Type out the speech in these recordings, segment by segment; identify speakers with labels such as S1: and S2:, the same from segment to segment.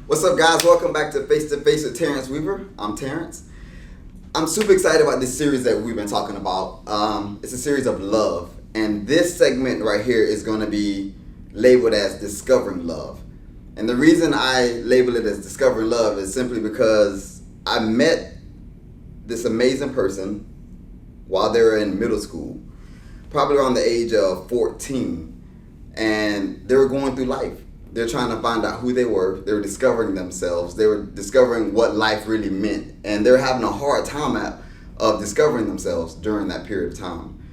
S1: What's up, guys? Welcome back to Face with Terrence Weaver. I'm Terrence. I'm super excited about this series that we've been talking about. It's a series of love, and this segment right here is going to be labeled as Discovering Love. And the reason I label it as Discovering Love is simply because I met this amazing person while they were in middle school, probably around the age of 14, and they were going through life. They're trying to find out who they were. They were discovering themselves. They were discovering what life really meant. And they're having a hard time of discovering themselves during that period of time.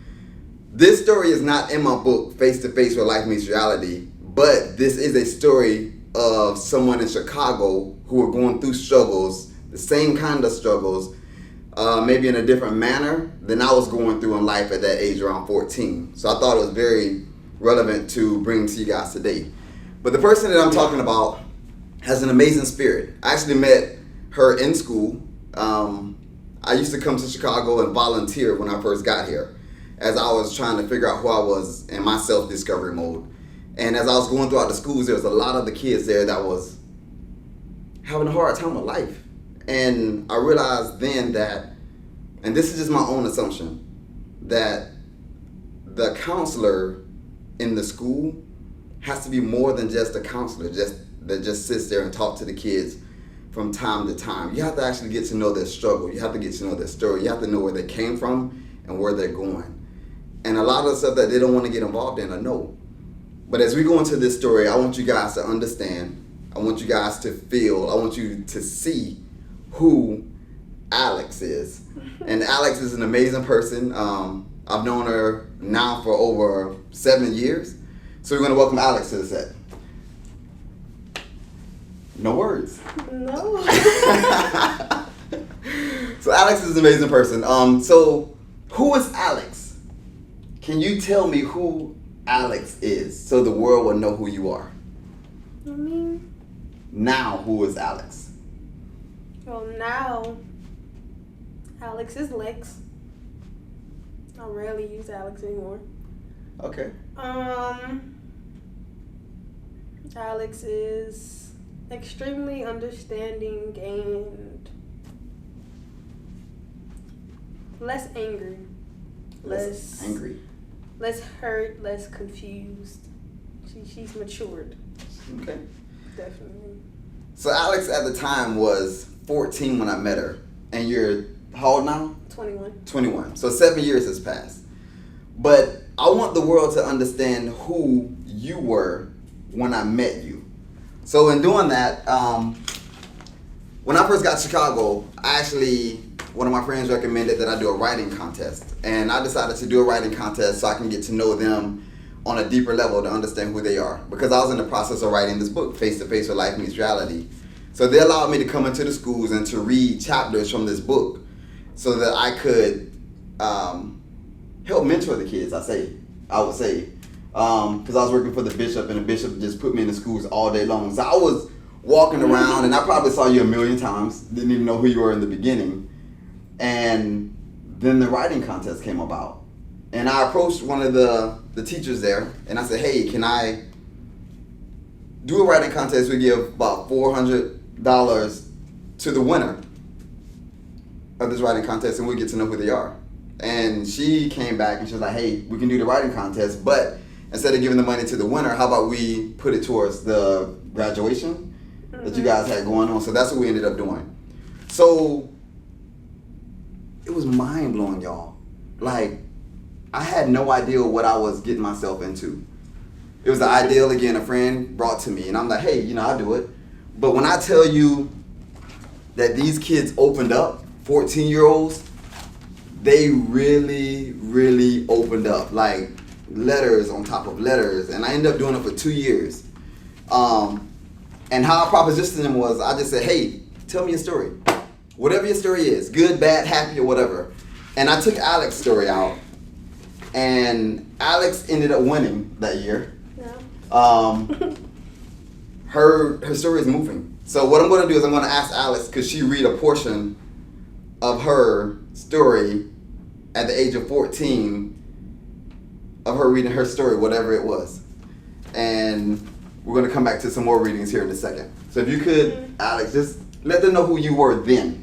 S1: This story is not in my book, Face to Face Where Life Meets Reality, but this is a story of someone in Chicago who are going through struggles, the same kind of struggles, maybe in a different manner than I was going through in life at that age around 14. So I thought it was very relevant to bring to you guys today. But the person that I'm talking about has an amazing spirit. I actually met her in school. I used to come to Chicago and volunteer when I first got here, as I was trying to figure out who I was in my self-discovery mode. And as I was going throughout the schools, there was a lot of the kids there that was having a hard time with life. And I realized then that, and this is just my own assumption, that the counselor in the school has to be more than just a counselor that just sits there and talks to the kids from time to time. You have to actually get to know their struggle. You have to get to know their story. You have to know where they came from and where they're going. And a lot of the stuff that they don't want to get involved in, I know. But as we go into this story, I want you guys to understand. I want you guys to feel. I want you to see who Alex is. And Alex is an amazing person. I've known her now for over 7 years. So we're going to welcome Alex to the set. No words.
S2: No.
S1: So Alex is an amazing person. So who is Alex? Can you tell me who Alex is so the world will know who you are? Now, who is Alex?
S2: Well, now, Alex is Lex. I rarely use Alex anymore.
S1: Okay.
S2: Alex is extremely understanding and less angry.
S1: Less angry.
S2: Less hurt, less confused. She's matured.
S1: Okay.
S2: Definitely.
S1: So Alex at the time was 14 when I met her. And you're how old now?
S2: 21.
S1: 21. So 7 years has passed. But I want the world to understand who you were when I met you. So in doing that, when I first got to Chicago, one of my friends recommended that I do a writing contest. And I decided to do a writing contest so I can get to know them on a deeper level to understand who they are. Because I was in the process of writing this book, Face to Face Where Life Meets Reality. So they allowed me to come into the schools and to read chapters from this book so that I could help mentor the kids, I would say. Because I was working for the bishop, and the bishop just put me in the schools all day long. So I was walking around, and I probably saw you a million times, didn't even know who you were in the beginning. And then the writing contest came about. And I approached one of the teachers there, and I said, hey, can I do a writing contest? We give about $400 to the winner of this writing contest, and we'll get to know who they are. And she came back, and she was like, hey, we can do the writing contest, but instead of giving the money to the winner, how about we put it towards the graduation that you guys had going on? So that's what we ended up doing. So it was mind-blowing, y'all. Like, I had no idea what I was getting myself into. It was the ideal, again, a friend brought to me, and I'm like, hey, I'll do it. But when I tell you that these kids opened up, 14-year-olds, they really, really opened up. Like, letters on top of letters, and I ended up doing it for 2 years. And how I propositioned them was, I just said, hey, tell me your story. Whatever your story is, good, bad, happy, or whatever. And I took Alex's story out, and Alex ended up winning that year.
S2: Yeah.
S1: Her story is moving. So what I'm going to do is I'm going to ask Alex, could she read a portion of her story at the age of 14, of her reading her story, whatever it was. And We're going to come back to some more readings here in a second. So if you could, Alex, just let them know who you were then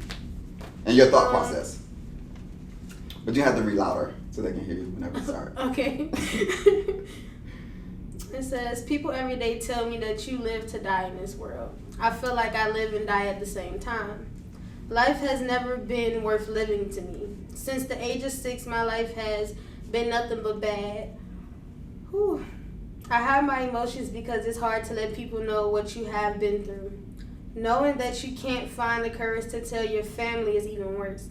S1: and your thought process. But you have to read louder so they can hear you whenever you start.
S2: Okay. It says, people every day tell me that you live to die in this world. I feel like I live and die at the same time. Life has never been worth living to me. Since the age of 6, my life has been nothing but bad. Whew. I hide my emotions because it's hard to let people know what you have been through. Knowing that you can't find the courage to tell your family is even worse.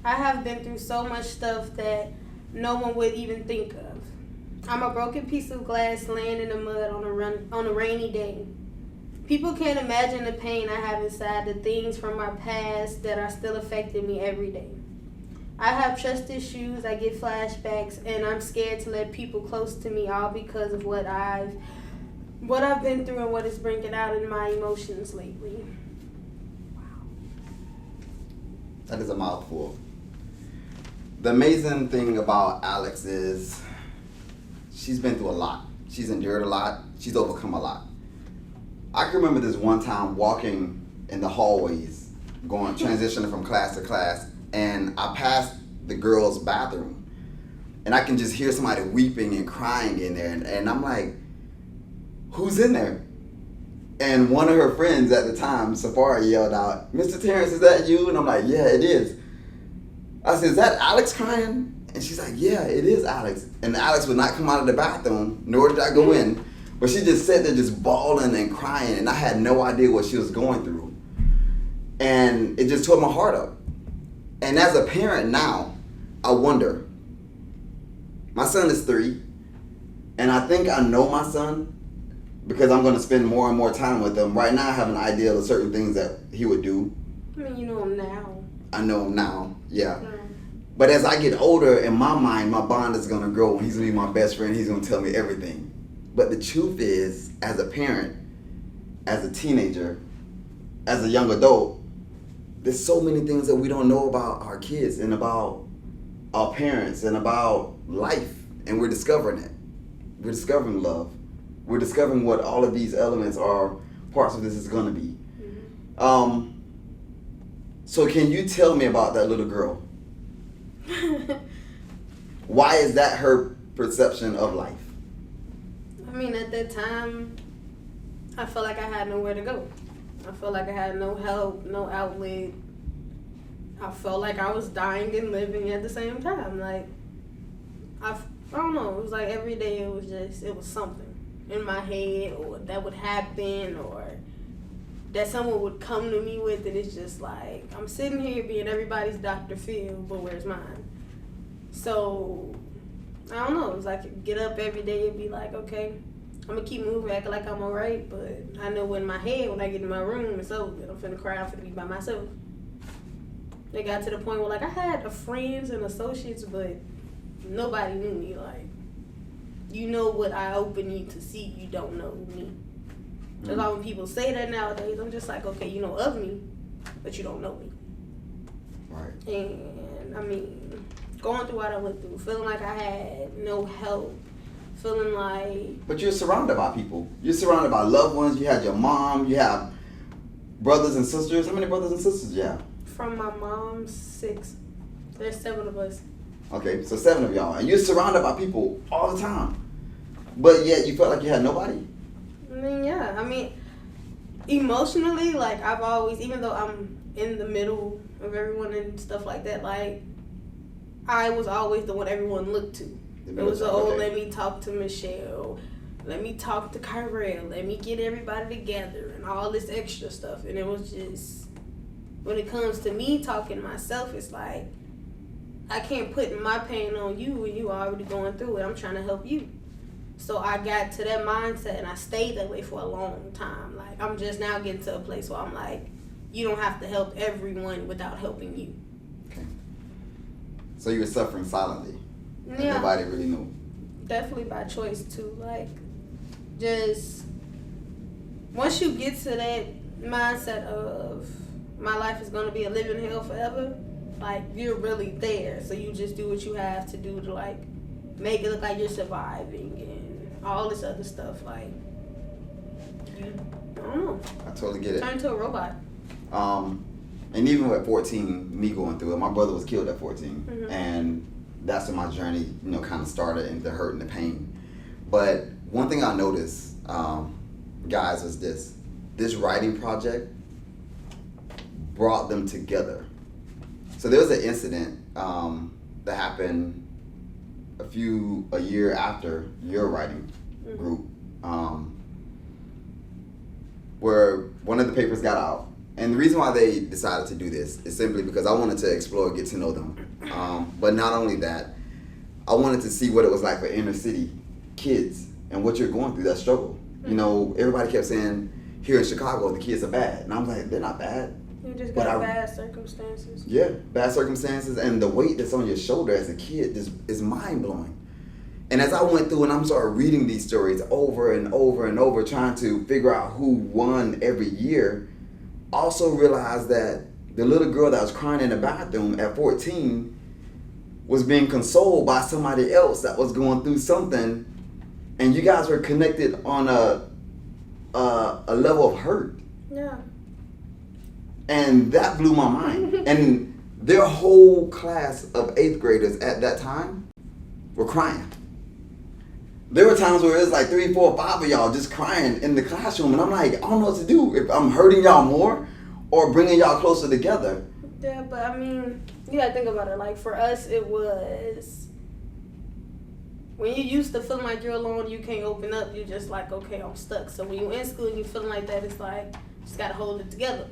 S2: I have been through so much stuff that no one would even think of. I'm a broken piece of glass laying in the mud on a rainy day. People can't imagine the pain I have inside, the things from my past that are still affecting me every day. I have trust issues, I get flashbacks, and I'm scared to let people close to me all because of what I've been through and what is bringing out in my emotions lately. Wow.
S1: That is a mouthful. The amazing thing about Alex is she's been through a lot. She's endured a lot. She's overcome a lot. I can remember this one time walking in the hallways, transitioning from class to class, and I passed the girls' bathroom, and I can just hear somebody weeping and crying in there, and I'm like, who's in there? And one of her friends at the time, Safari, yelled out, "Mr. Terrence, is that you?" And I'm like, "Yeah, it is." I said, "Is that Alex crying?" And she's like, "Yeah, it is Alex." And Alex would not come out of the bathroom, nor did I go in. But she just sat there just bawling and crying, and I had no idea what she was going through. And it just tore my heart up. And as a parent now, I wonder, my son is 3, and I think I know my son because I'm going to spend more and more time with him. Right now I have an idea of certain things that he would do.
S2: I mean, you know him now.
S1: I know him now, yeah. But as I get older, in my mind, my bond is going to grow, and he's going to be my best friend. He's going to tell me everything. But the truth is, as a parent, as a teenager, as a young adult, there's so many things that we don't know about our kids and about our parents and about life. And we're discovering it. We're discovering love. We're discovering what all of these elements are, parts of this is going to be. Mm-hmm. So can you tell me about that little girl? Why is that her perception of life?
S2: I mean, at that time, I felt like I had nowhere to go. I felt like I had no help, no outlet. I felt like I was dying and living at the same time. Like, I don't know. It was like every day it was something in my head, or that would happen, or that someone would come to me with, and it's just like, I'm sitting here being everybody's Dr. Phil, but where's mine? So, I don't know. It was like, get up every day and be like, okay, I'm going to keep moving, acting like I'm all right, but I know in my head, when I get in my room, it's over. I'm finna cry, I'm finna be by myself. It got to the point where, like, I had friends and associates, but nobody knew me. Like, you know what I open you to see, you don't know me. That's why when people say that nowadays, I'm just like, okay, you know of me, but you don't know me.
S1: Right.
S2: And, I mean, going through what I went through, feeling like I had no help, feeling like...
S1: But you're surrounded by people. You're surrounded by loved ones. You had your mom. You have brothers and sisters. How many brothers and sisters do you have?
S2: From my mom, 6. There's 7 of us.
S1: Okay, so 7 of y'all. And you're surrounded by people all the time. But yet you felt like you had nobody?
S2: I mean, yeah. I mean, emotionally, like, I've always, even though I'm in the middle of everyone and stuff like that, like, I was always the one everyone looked to. It was let me talk to Michelle, let me talk to Kyrell, let me get everybody together, and all this extra stuff. And it was just, when it comes to me talking to myself, it's like, I can't put my pain on you when you already going through it. I'm trying to help you. So I got to that mindset, and I stayed that way for a long time. Like, I'm just now getting to a place where I'm like, you don't have to help everyone without helping you.
S1: Okay. So you were suffering silently. And
S2: yeah.
S1: nobody really knew.
S2: Definitely by choice too. Like, just once you get to that mindset of my life is gonna be a living hell forever, like, you're really there. So you just do what you have to do to, like, make it look like you're surviving and all this other stuff. Like, I don't know.
S1: I totally get it.
S2: Turn into a robot.
S1: And even at 14, me going through it, my brother was killed at 14.
S2: Mm-hmm.
S1: And that's when my journey, kind of started, and the hurt and the pain. But one thing I noticed, guys, was this writing project brought them together. So there was an incident that happened a year after your writing group, where one of the papers got out. And the reason why they decided to do this is simply because I wanted to explore, get to know them. But not only that, I wanted to see what it was like for inner city kids and what you're going through, that struggle. Everybody kept saying, here in Chicago, the kids are bad. And I'm like, they're not bad.
S2: You just got bad circumstances.
S1: Yeah, bad circumstances. And the weight that's on your shoulder as a kid is mind-blowing. And as I went through and I'm started reading these stories over and over and over, trying to figure out who won every year, also realized that the little girl that was crying in the bathroom at 14 was being consoled by somebody else that was going through something, and you guys were connected on a level of hurt.
S2: Yeah.
S1: And that blew my mind. And their whole class of 8th graders at that time were crying. There were times where it was like 3, 4, 5 of y'all just crying in the classroom, and I'm like, I don't know what to do. If I'm hurting y'all more or bringing y'all closer together.
S2: Yeah, but I mean, you gotta think about it. Like, for us, it was when you used to feeling like you're alone, you can't open up. You're just like, okay, I'm stuck. So when you're in school and you're feeling like that, it's like, you just gotta hold it together.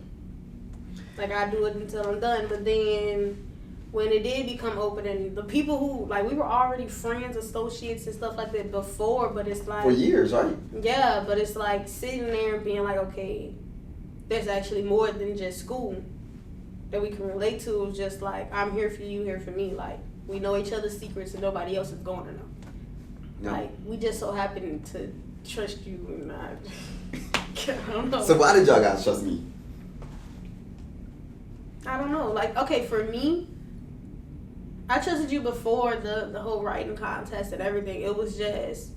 S2: Like, I do it until I'm done. But then when it did become open, and the people who, like, we were already friends, associates, and stuff like that before, but it's like...
S1: For years, right?
S2: Yeah, but it's like sitting there and being like, okay, there's actually more than just school that we can relate to. It's just like, I'm here for you, here for me. Like, we know each other's secrets and nobody else is going to know. Yeah. Like, we just so happen to trust you, and I don't know.
S1: So why did y'all guys trust me?
S2: I don't know. Like, okay, for me, I trusted you before the whole writing contest and everything. It was just,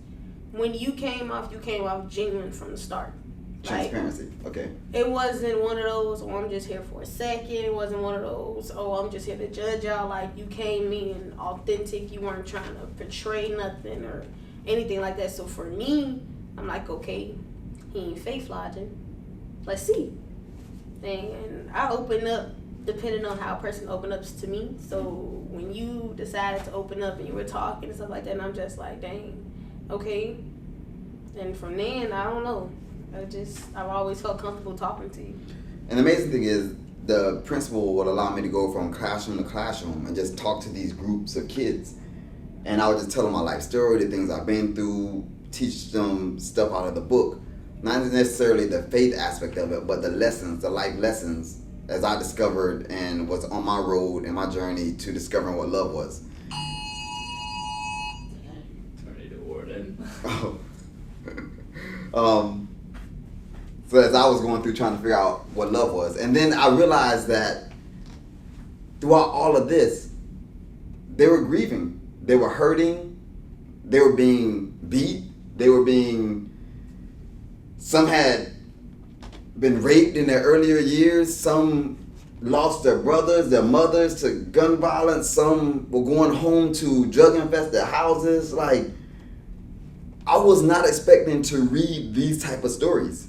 S2: when you came off genuine from the start.
S1: Transparency, like, okay.
S2: It wasn't one of those, oh, I'm just here for a second. It wasn't one of those, oh, I'm just here to judge y'all. Like, you came in authentic. You weren't trying to portray nothing or anything like that. So for me, I'm like, okay, he ain't faith lodging. Let's see. And I open up depending on how a person opens up to me. So when you decided to open up and you were talking and stuff like that, and I'm just like, dang, okay. And from then, I don't know. I've always felt comfortable talking to you.
S1: And the amazing thing is, the principal would allow me to go from classroom to classroom and just talk to these groups of kids. And I would just tell them my life story, the things I've been through, teach them stuff out of the book. Not necessarily the faith aspect of it, but the lessons, the life lessons, as I discovered and was on my road and my journey to discovering what love was.
S3: Tornado warden.
S1: So as I was going through trying to figure out what love was, and then I realized that throughout all of this, they were grieving, they were hurting, they were being beat, some had been raped in their earlier years, some lost their brothers, their mothers to gun violence, some were going home to drug-infested houses. Like, I was not expecting to read these type of stories.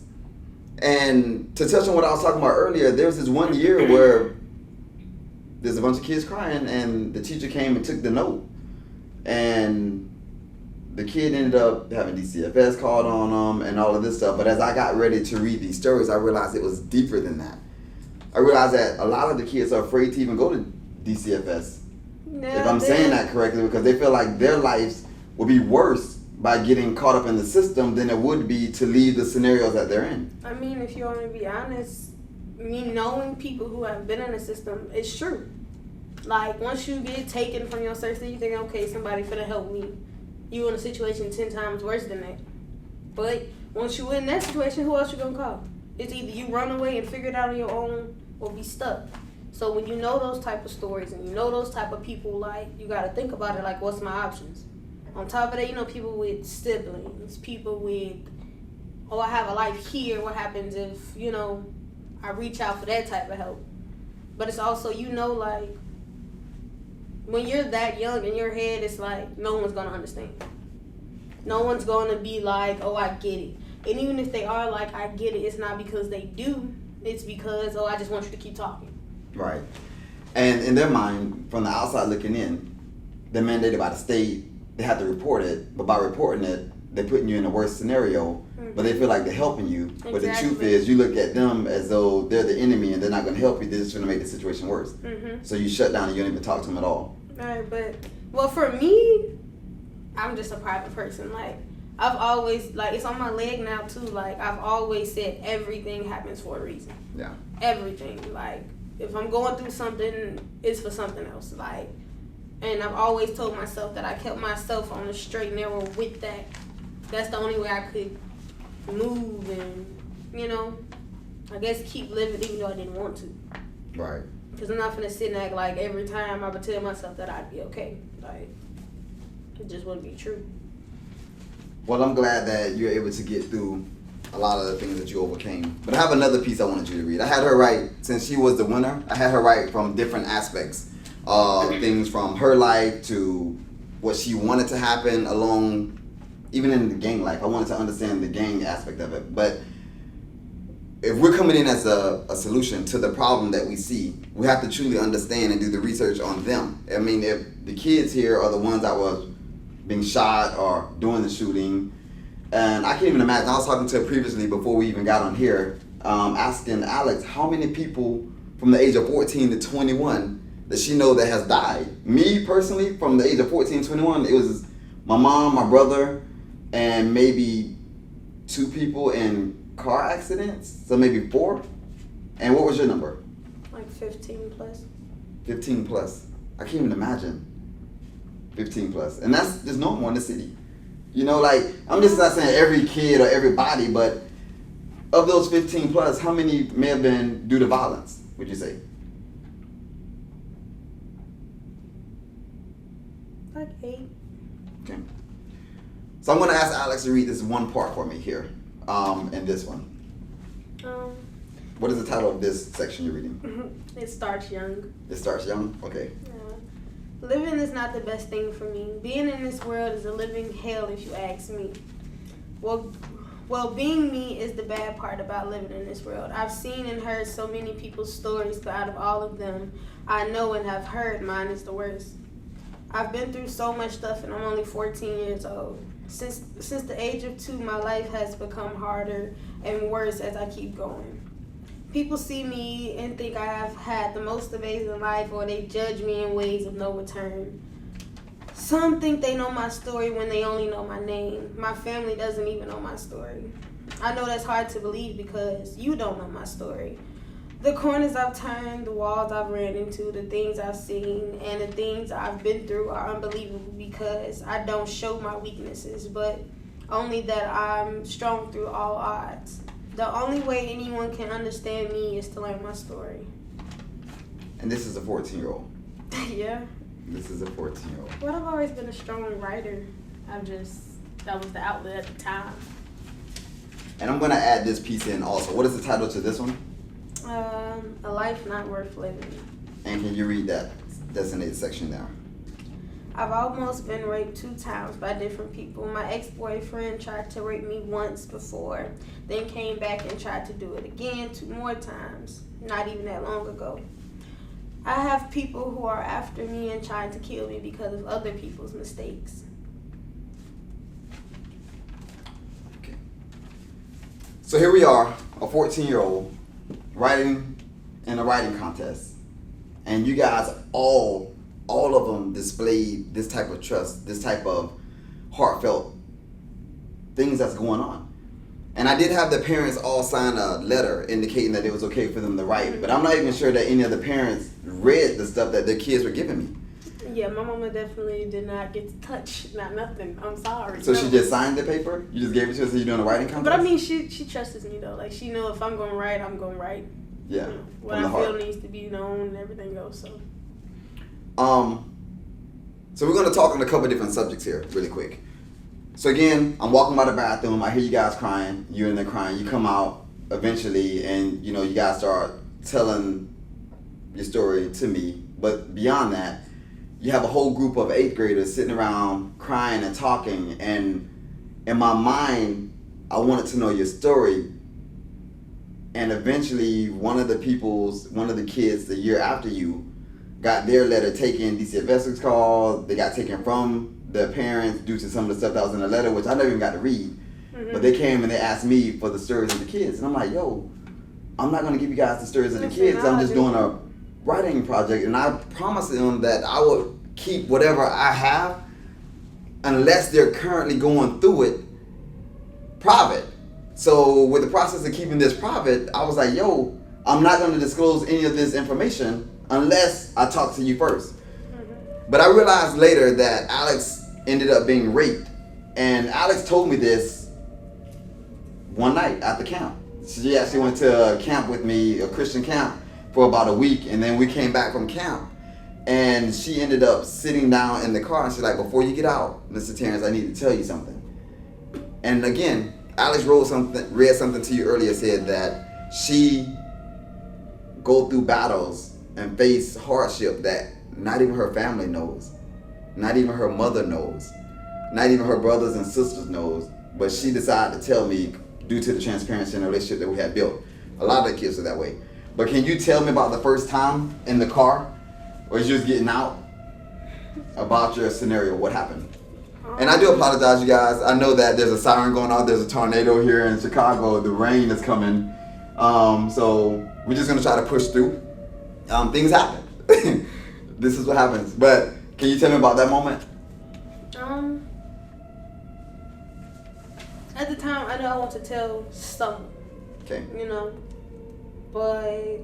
S1: And to touch on what I was talking about earlier, there was this one year where there's a bunch of kids crying, and the teacher came and took the note. And the kid ended up having DCFS called on him and all of this stuff. But as I got ready to read these stories, I realized it was deeper than that. I realized that a lot of the kids are afraid to even go to DCFS. If I'm saying that correctly, because they feel like their lives will be worse by getting caught up in the system than it would be to leave the scenarios that they're in.
S2: I mean, if you want to be honest, me knowing people who have been in the system, it's true. Like, once you get taken from your service, you think, okay, somebody finna help me. You in a situation 10 times worse than that. But once you in that situation, who else you gonna call? It's either you run away and figure it out on your own or be stuck. So when you know those type of stories and you know those type of people, like, you gotta think about it, like, what's my options? On top of that, you know, people with siblings, people with oh, I have a life here. What happens if, you know, I reach out for that type of help? But it's also, you know, like, when you're that young in your head, it's like, no one's going to understand. No one's going to be like, oh, I get it. And even if they are like, I get it, it's not because they do. It's because, oh, I just want you to keep talking.
S1: Right. And in their mind, from the outside looking in, they're mandated by the state. They have to report it. But by reporting it, they're putting you in a worse scenario. But they feel like they're helping you.
S2: Exactly.
S1: But the truth is, you look at them as though they're the enemy and they're not going to help you. They're just going to make the situation worse. So you shut down and you don't even talk to them at all.
S2: Right, but, well, for me, I'm just a private person. Like, I've always, like, it's on my leg now, too. Like, I've always said everything happens for a reason.
S1: Yeah.
S2: Everything. Like, if I'm going through something, it's for something else. Like, and I've always told myself that I kept myself on the straight and narrow with that. That's the only way I could move and, you know, I guess keep living even though I didn't want to.
S1: Right.
S2: Because I'm not finna sit and act like every time I would tell myself that I'd be okay. Like, it just wouldn't be true.
S1: Well, I'm glad that you're able to get through a lot of the things that you overcame. But I have another piece I wanted you to read. I had her write, since she was the winner, I had her write from different aspects. Things from her life to what she wanted to happen along, even in the gang life. I wanted to understand the gang aspect of it. But if we're coming in as a solution to the problem that we see, we have to truly understand and do the research on them. I mean, if the kids here are the ones that was being shot or doing the shooting, and I can't even imagine, I was talking to her previously before we even got on here, asking Alex how many people from the age of 14 to 21 does she know that has died. Me personally, from the age of 14 to 21, it was my mom, my brother, and maybe 2 people in car accidents, so maybe 4. And what was your number?
S2: Like 15 plus.
S1: 15 plus. I can't even imagine. 15 plus. And that's just normal in the city. You know, like, I'm just not saying every kid or everybody, but of those 15 plus, how many may have been due to violence, would you say?
S2: Like 8.
S1: Okay. So I'm going to ask Alex to read this one part for me here, in this one. What is the title of this section you're reading?
S2: It starts young.
S1: It starts young? Okay.
S2: Living is not the best thing for me. Being in this world is a living hell if you ask me. Well, being me is the bad part about living in this world. I've seen and heard so many people's stories, but out of all of them, I know and have heard mine is the worst. I've been through so much stuff and I'm only 14 years old. Since the age of 2, my life has become harder and worse as I keep going. People see me and think I have had the most amazing life, or they judge me in ways of no return. Some think they know my story when they only know my name. My family doesn't even know my story. I know that's hard to believe because you don't know my story. The corners I've turned, the walls I've ran into, the things I've seen, and the things I've been through are unbelievable because I don't show my weaknesses, but only that I'm strong through all odds. The only way anyone can understand me is to learn my story.
S1: And this is a 14-year-old.
S2: Yeah.
S1: This is a 14-year-old.
S2: Well, I've always been a strong writer. That was the outlet at the time.
S1: And I'm going to add this piece in also. What is the title to this one?
S2: A Life Not Worth Living.
S1: And can you read that designated section there?
S2: I've almost been raped 2 times by different people. My ex-boyfriend tried to rape me once before, then came back and tried to do it again 2 more times, not even that long ago. I have people who are after me and trying to kill me because of other people's mistakes.
S1: Okay. So here we are, a 14-year-old writing in a writing contest. And you guys all of them displayed this type of trust, this type of heartfelt things that's going on. And I did have the parents all sign a letter indicating that it was okay for them to write, but I'm not even sure that any of the parents read the stuff that their kids were giving me.
S2: Yeah, my mama definitely did not get to touch, not nothing. I'm sorry.
S1: So no. She just signed the paper? You just gave it to her so you're doing a writing contest?
S2: But I mean, she trusts me though. Like, she know if I'm going to write, I'm going to write.
S1: Yeah.
S2: You know, what I feel needs to be known and everything else, so.
S1: So we're going to talk on a couple of different subjects here really quick. So again, I'm walking by the bathroom. I hear you guys crying. You're in there crying. You come out eventually, and you guys start telling your story to me. But beyond that, you have a whole group of 8th graders sitting around crying and talking. And in my mind, I wanted to know your story. And eventually, one of the kids the year after you got their letter taken. DCFS called. They got taken from their parents due to some of the stuff that was in the letter, which I never even got to read. Mm-hmm. But they came and they asked me for the stories of the kids. And I'm like, yo, I'm not going to give you guys the stories of the kids. I'm just doing a writing project. And I promised them that I would keep whatever I have unless they're currently going through it private. So with the process of keeping this private, I was like, yo, I'm not going to disclose any of this information unless I talk to you first. Mm-hmm. But I realized later that Alex ended up being raped. And Alex told me this one night at the camp. She actually went to a camp with me, a Christian camp, for about a week. And then we came back from camp. And she ended up sitting down in the car and she's like, before you get out, Mr. Terrence, I need to tell you something. And again, Alex read something to you earlier, said that she go through battles and face hardship that not even her family knows. Not even her mother knows. Not even her brothers and sisters knows. But she decided to tell me due to the transparency and the relationship that we had built. A lot of the kids are that way. But can you tell me about the first time in the car or you just getting out about your scenario? What happened? And I do apologize, you guys. I know that there's a siren going on. There's a tornado here in Chicago. The rain is coming. So we're just going to try to push through. Things happen. This is what happens. But can you tell me about that moment?
S2: At the time, I know I want to tell someone.
S1: Okay.
S2: But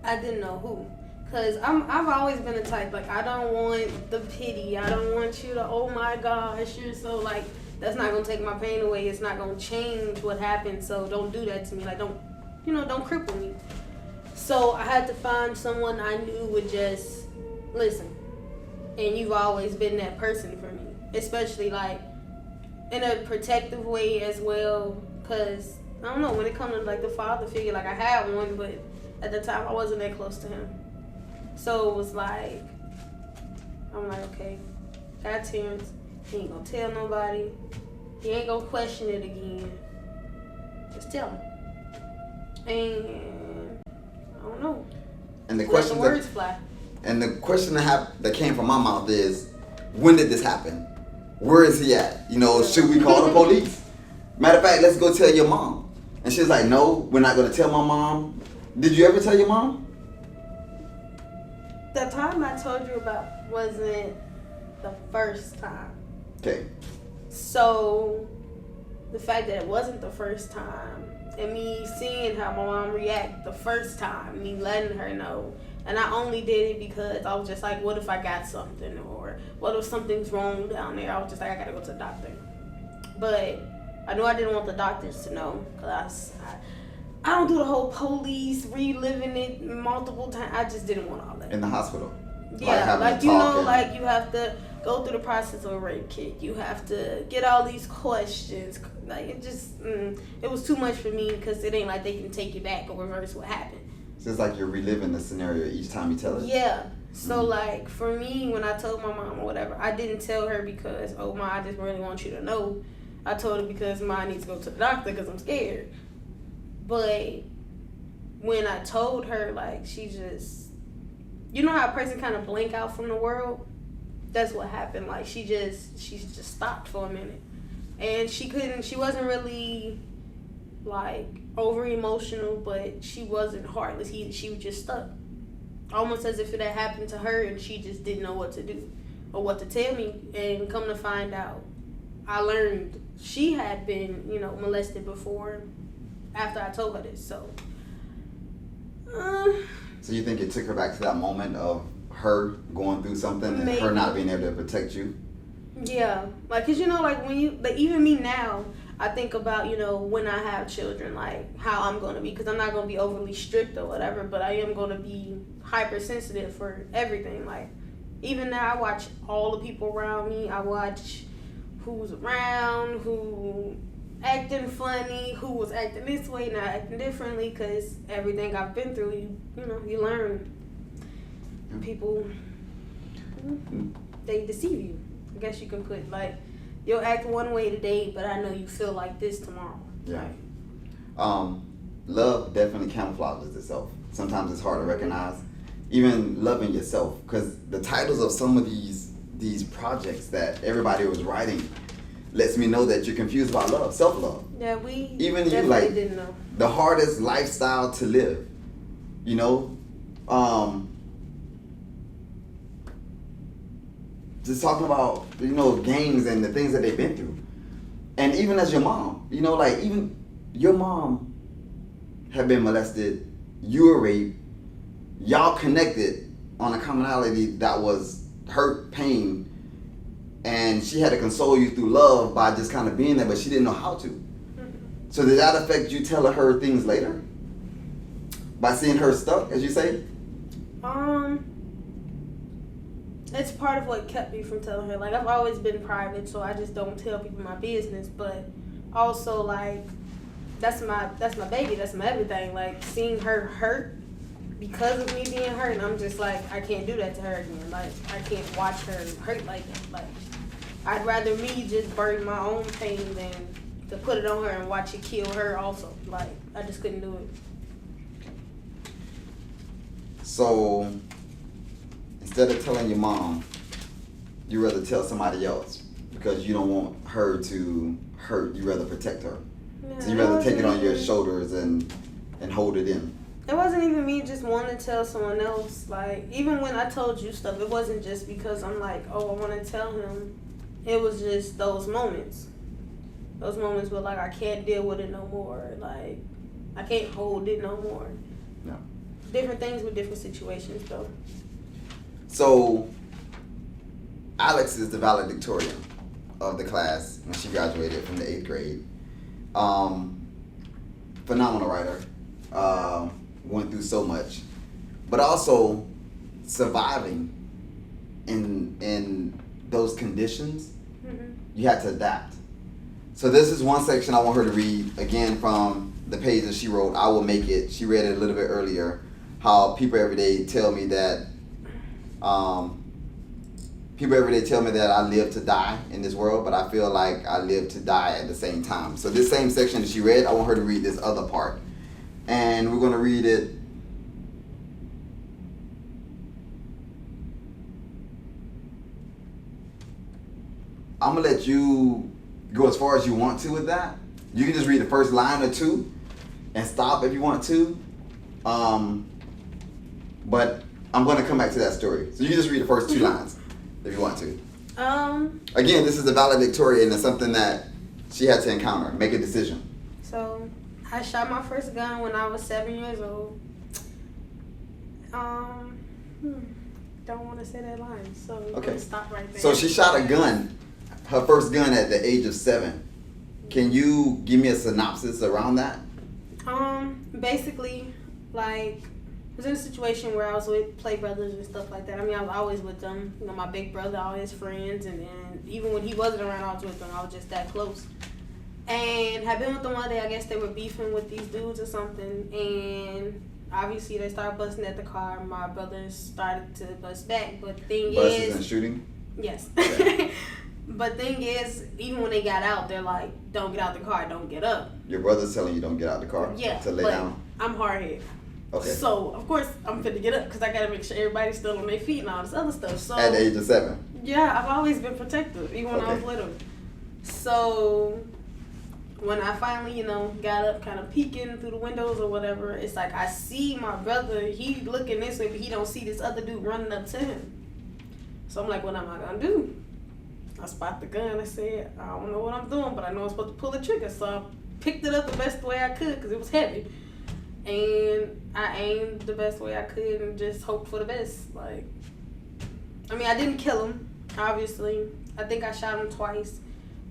S2: I didn't know who. Because I've always been the type, like, I don't want the pity. I don't want you to, oh my gosh, you're so, like, that's not going to take my pain away. It's not going to change what happened. So don't do that to me. Like, don't cripple me. So I had to find someone I knew would just listen. And you've always been that person for me. Especially, like, in a protective way as well. Because, I don't know, when it comes to, like, the father figure, like, I had one, but at the time I wasn't that close to him. So it was like, I'm like, okay, got Terrence. He ain't gonna tell nobody. He ain't gonna question it again. Just tell him. And I don't know.
S1: And the
S2: question, the words fly.
S1: And the question that came from my mouth is, when did this happen? Where is he at? Should we call the police? Matter of fact, let's go tell your mom. And she's like, no, we're not gonna tell my mom. Did you ever tell your mom?
S2: The time I told you about wasn't the first time.
S1: Okay.
S2: So, the fact that it wasn't the first time, and me seeing how my mom react the first time, me letting her know, and I only did it because I was just like, what if I got something, or what if something's wrong down there? I was just like, I gotta go to the doctor. But I knew I didn't want the doctors to know, because I don't do the whole police reliving it multiple times. I just didn't want all that.
S1: In the hospital?
S2: Yeah, like you have to go through the process of a rape kit. You have to get all these questions. Like, it just, it was too much for me because it ain't like they can take it back or reverse what happened.
S1: So it's like you're reliving the scenario each time you tell it?
S2: Yeah. So, like, for me, when I told my mom or whatever, I didn't tell her because, oh, Ma, I just really want you to know. I told her because, Ma, I need to go to the doctor because I'm scared. But when I told her, like, she just, you know how a person kind of blank out from the world? That's what happened. Like, she just stopped for a minute. And she wasn't really, like, over emotional, but she wasn't heartless. She was just stuck. Almost as if it had happened to her and she just didn't know what to do or what to tell me. And come to find out, I learned she had been, molested before after I told her this. So
S1: you think it took her back to that moment of her going through something and her not being able to protect you?
S2: Yeah. Like, cause like when you, like even me now, I think about, when I have children, like how I'm going to be, because I'm not going to be overly strict or whatever, but I am going to be hypersensitive for everything. Like, even now I watch all the people around me. I watch who was around, who acting funny, who was acting this way, not acting differently, because everything I've been through, you learn. People, they deceive you. I guess you can put, like, you'll act one way today, but I know you feel like this tomorrow.
S1: Yeah. Love definitely camouflages itself. Sometimes it's hard to recognize. Even loving yourself, because the titles of some of these projects that everybody was writing lets me know that you're confused about love, self-love.
S2: Yeah,
S1: even you,
S2: definitely
S1: like,
S2: didn't know.
S1: The hardest lifestyle to live, just talking about, gangs and the things that they've been through. And even as your mom, even your mom had been molested, you were raped, y'all connected on a commonality that was hurt, pain, and she had to console you through love by just kind of being there, but she didn't know how to.
S2: Mm-hmm.
S1: So did that affect you telling her things later? By seeing her stuck, as you say?
S2: It's part of what kept me from telling her. Like, I've always been private, so I just don't tell people my business, but also, like, that's my baby, that's my everything. Like, seeing her hurt because of me being hurt, and I'm just like, I can't do that to her again. Like, I can't watch her hurt like that. Like, I'd rather me just burn my own pain than to put it on her and watch it kill her also. Like, I just couldn't do it.
S1: So, instead of telling your mom, you rather tell somebody else because you don't want her to hurt, you rather protect her.
S2: Yeah,
S1: So you rather take it on your shoulders and hold it in.
S2: It wasn't even me just wanting to tell someone else. Like, even when I told you stuff, it wasn't just because I'm like, oh, I want to tell him. It was just those moments. Those moments where, like, I can't deal with it no more. Like, I can't hold it no more.
S1: No.
S2: Different things with different situations, though.
S1: So, Alex is the valedictorian of the class when she graduated from the 8th grade. Phenomenal writer. Went through so much. But also, surviving in those conditions,
S2: Mm-hmm.
S1: you had to adapt. So this is one section I want her to read, again, from the page that she wrote, I Will Make It. She read it a little bit earlier, how people every day tell me that I live to die in this world, but I feel like I live to die at the same time. So this same section that she read, I want her to read this other part. And we're going to read it. I'm going to let you go as far as you want to with that. You can just read the first line or two and stop if you want to. But I'm going to come back to that story. So you can just read the first two lines if you want to. Again, this is the valedictorian, and it's something that she had to encounter, make a decision.
S2: So, I shot my first gun when I was 7 years old. Don't want to say that line, so we're
S1: Okay.
S2: gonna stop right there.
S1: So she shot a gun, her first gun at the age of 7. Can you give me a synopsis around that?
S2: Basically, like, I was in a situation where I was with play brothers and stuff like that. I mean, I was always with them. You know, my big brother, all his friends, and even when he wasn't around, I was with them. I was just that close. And had been with them one day. I guess they were beefing with these dudes or something, and obviously they started busting at the car. My brothers started to bust back, but the thing
S1: Buses and shooting?
S2: Yes.
S1: Okay.
S2: But thing is, even when they got out, they're like, "Don't get out the car, don't get up."
S1: Your brother's telling you don't get out the car
S2: Yeah,
S1: to lay
S2: but
S1: down?
S2: I'm hard-headed.
S1: Okay.
S2: So, of course, I'm finna get up because I got to make sure everybody's still on their feet and all this other stuff. So
S1: At the age of 7?
S2: yeah, I've always been protective, even when I was
S1: Okay.
S2: little. So when I finally, got up, kind of peeking through the windows or whatever, it's like I see my brother, he looking this way, but he don't see this other dude running up to him. So I'm like, what am I gonna do? I spot the gun. I said, I don't know what I'm doing, but I know I'm supposed to pull the trigger. So I picked it up the best way I could because it was heavy. And I aimed the best way I could and just hoped for the best. Like, I mean, I didn't kill him, obviously. I think I shot him twice,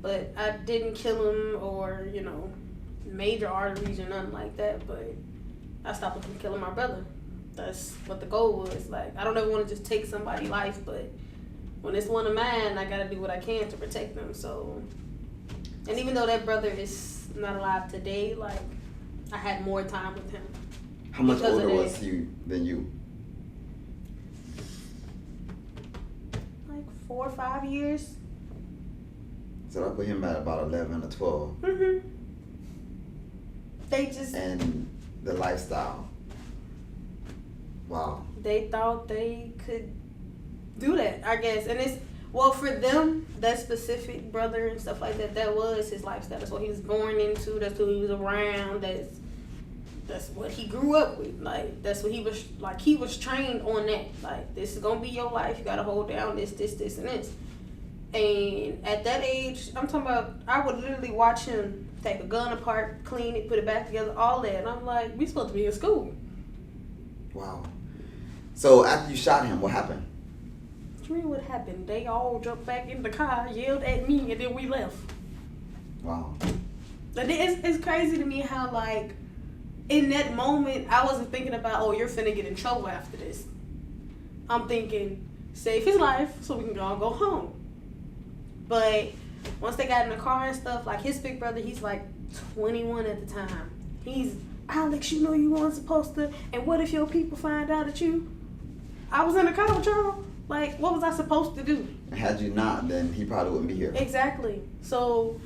S2: but I didn't kill him or, major arteries or nothing like that. But I stopped him from killing my brother. That's what the goal was. Like, I don't ever want to just take somebody's life, but when it's one of mine, I gotta do what I can to protect them. So, and even though that brother is not alive today, like I had more time with him.
S1: How much
S2: Because of
S1: older
S2: that.
S1: was he than you?
S2: Like 4 or 5 years.
S1: So I put him at about 11 or 12.
S2: They just
S1: And the lifestyle. Wow.
S2: they thought they could do that, I guess. And it's, well, for them, that specific brother and stuff like that, that was his lifestyle. That's what he was born into. That's who he was around. That's what he grew up with. Like, that's what he was, like, he was trained on that. Like, this is gonna be your life. You gotta hold down this, and this. And at that age, I'm talking about, I would literally watch him take a gun apart, clean it, put it back together, all that. And I'm like, we supposed to be in school.
S1: Wow. So after you shot him, what happened?
S2: What you mean what happened? They all jumped back in the car, yelled at me, and then we left.
S1: Wow.
S2: But it's crazy to me how, like, in that moment, I wasn't thinking about, oh, you're finna get in trouble after this. I'm thinking, save his life so we can all go home. But once they got in the car and stuff, like his big brother, he's like 21 at the time. He's, Alex, you know you weren't supposed to, and what if your people find out that I was in the car with y'all? Like, what was I supposed to do?
S1: Had you not, then he probably wouldn't be here.
S2: Exactly. So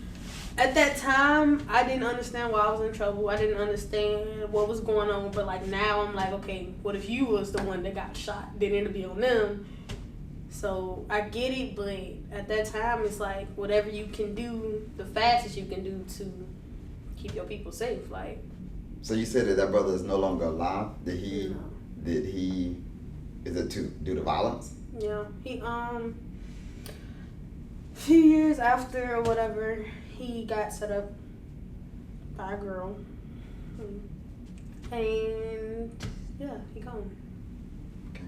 S2: at that time, I didn't understand why I was in trouble. I didn't understand what was going on. But like now, I'm like, okay, what if you was the one that got shot? Then it'll be on them. So I get it, but at that time, it's like whatever you can do, the fastest you can do to keep your people safe. Like.
S1: So you said that brother is no longer alive. Did he?
S2: No.
S1: Did he? Is it due to violence?
S2: Yeah, he few years after or whatever, he got set up by a girl, and yeah, he gone.
S1: Okay.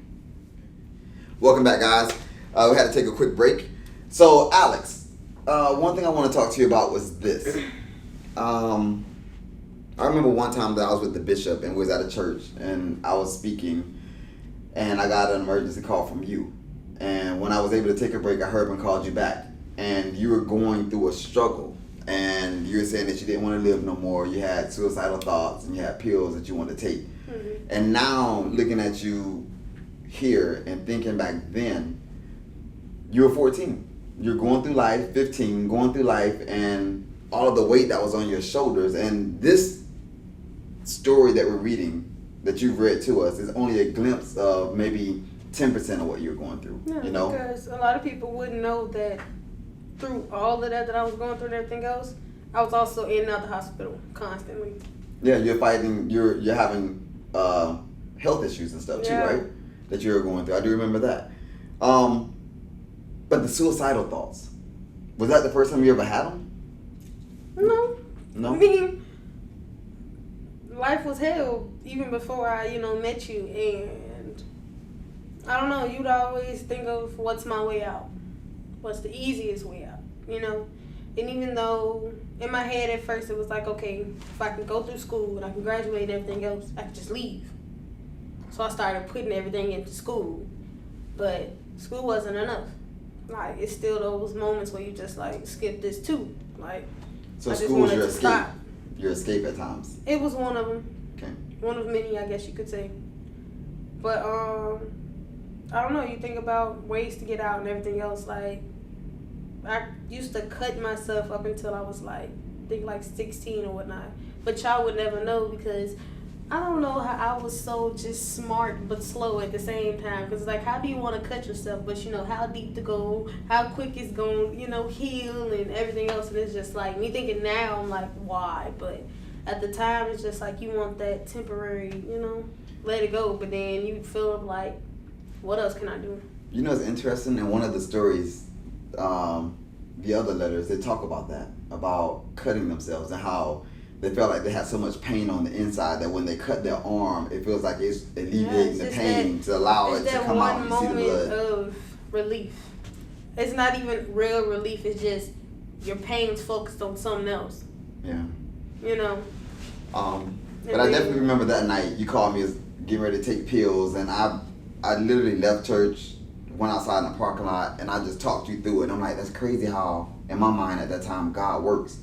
S1: Welcome back, guys. We had to take a quick break. So, Alex, one thing I want to talk to you about was this. I remember one time that I was with the bishop and we was at a church and I was speaking and I got an emergency call from you. And when I was able to take a break, I heard and called you back. And you were going through a struggle. And you were saying that you didn't want to live no more. You had suicidal thoughts and you had pills that you wanted to take. Mm-hmm. And now, looking at you here and thinking back then, you were 14. You're going through life, 15, going through life, and all of the weight that was on your shoulders. And this story that we're reading, that you've read to us, is only a glimpse of maybe 10% of what you're going through.
S2: Yeah,
S1: you know?
S2: Because a lot of people wouldn't know that through all of that I was going through and everything else, I was also in and out the hospital constantly.
S1: Yeah, you're fighting, you're having health issues and stuff too, right? That you're going through. I do remember that. But the suicidal thoughts, was that the first time you ever had them?
S2: No.
S1: No?
S2: I mean, life was hell even before I, met you, and I don't know, you'd always think of what's my way out. What's the easiest way out, And even though in my head at first it was like, okay, if I can go through school and I can graduate and everything else, I can just leave. So I started putting everything into school. But school wasn't enough. Like, it's still those moments where you just, like, skip this too. Like,
S1: So
S2: I just
S1: school was
S2: wanted
S1: your
S2: to
S1: escape.
S2: stop.
S1: Your escape at times.
S2: It was one of them.
S1: Okay.
S2: One of many, I guess you could say. But, I don't know, you think about ways to get out and everything else. Like, I used to cut myself up until I was like, I think like 16 or whatnot. But y'all would never know because I don't know how I was so just smart but slow at the same time. Because like, how do you want to cut yourself? But how deep to go, how quick it's going, heal and everything else. And it's just like, me thinking now, I'm like, why? But at the time, it's just like, you want that temporary, let it go. But then you feel like, what else can I do?
S1: It's interesting. In one of the stories, the other letters, they talk about that, about cutting themselves and how they felt like they had so much pain on the inside that when they cut their arm, it feels like it's alleviating the pain to allow it to come out and you see the blood.
S2: It's that one moment of relief. It's not even real relief. It's just your pain's focused on something else.
S1: Yeah. But I definitely remember that night you called me as getting ready to take pills, and I literally left church, went outside in the parking lot, and I just talked you through it. And I'm like, that's crazy how, in my mind at that time, God works.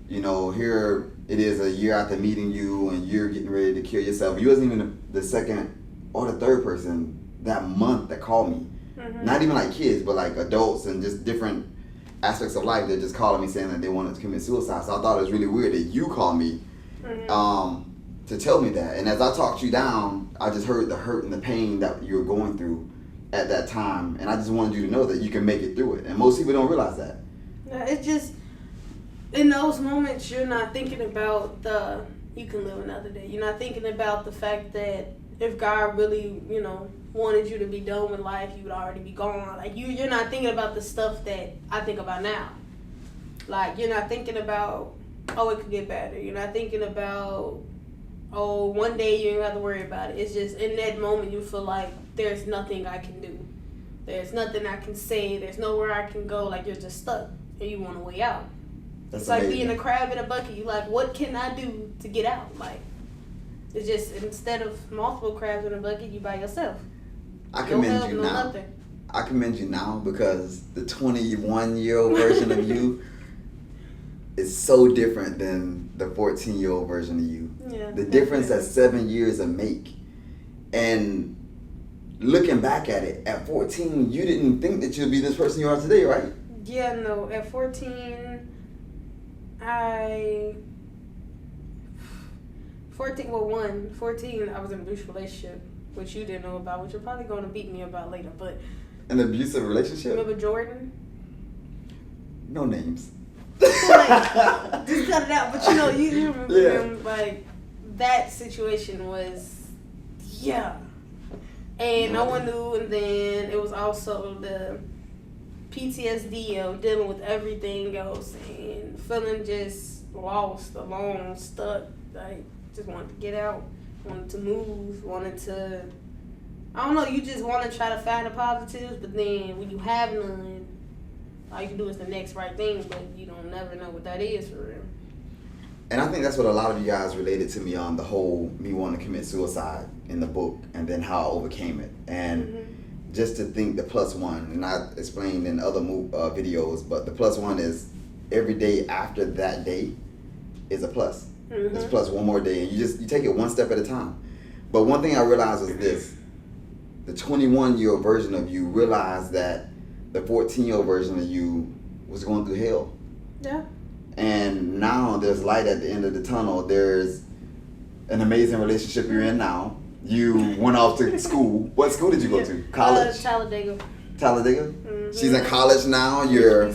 S1: You know, here it is a year after meeting you, and you're getting ready to kill yourself. You wasn't even the second or the third person that month that called me.
S2: Mm-hmm.
S1: Not even like kids, but like adults and just different aspects of life. They're just calling me saying that they wanted to commit suicide. So I thought it was really weird that you called me to tell me that. And as I talked you down, I just heard the hurt and the pain that you were going through at that time. And I just wanted you to know that you can make it through it. And most people don't realize that.
S2: Yeah, it's just, in those moments, you're not thinking about you can live another day. You're not thinking about the fact that if God really, wanted you to be done with life, you would already be gone. Like, you're not thinking about the stuff that I think about now. Like, you're not thinking about, it could get better. You're not thinking about, one day you ain't have to worry about it. It's just, in that moment, you feel like there's nothing I can do. There's nothing I can say. There's nowhere I can go. Like, you're just stuck, and you want a way out.
S1: That's
S2: it's like
S1: amazing.
S2: being a crab in a bucket. You like, what can I do to get out? Like, it's just, instead of multiple crabs in a bucket, you by yourself.
S1: I commend you now.
S2: Nothing.
S1: I commend you now because the 21-year-old version of you is so different than the 14-year-old version of you.
S2: Yeah,
S1: the difference that 7 years will make. And looking back at it, at 14, you didn't think that you'd be this person you are today, right?
S2: Yeah, no. At 14, I was in a abusive relationship, which you didn't know about, which you're probably going to beat me about later. But
S1: An abusive relationship?
S2: remember Jordan?
S1: No names.
S2: Like, just cut it out. But you remember him. Like, that situation was, and no one knew. And then it was also the PTSD of dealing with everything else and feeling just lost, alone, stuck. Like, just wanted to get out, wanted to move, you just want to try to find the positives, but then when you have none, all you can do is the next right thing, but you don't never know what that is for real.
S1: And I think that's what a lot of you guys related to me on, the whole me wanting to commit suicide in the book, and then how I overcame it. And just to think the plus one, and I explained in other videos, but the plus one is every day after that day is a plus. It's plus one more day, and you take it one step at a time. But one thing I realized was this: the 21-year-old version of you realized that the 14-year-old version of you was going through hell.
S2: Yeah.
S1: And now there's light at the end of the tunnel. There's an amazing relationship you're in now. You went off to school. What school did you go to? College?
S2: Talladega.
S1: Talladega?
S2: Mm-hmm.
S1: She's in college now. You're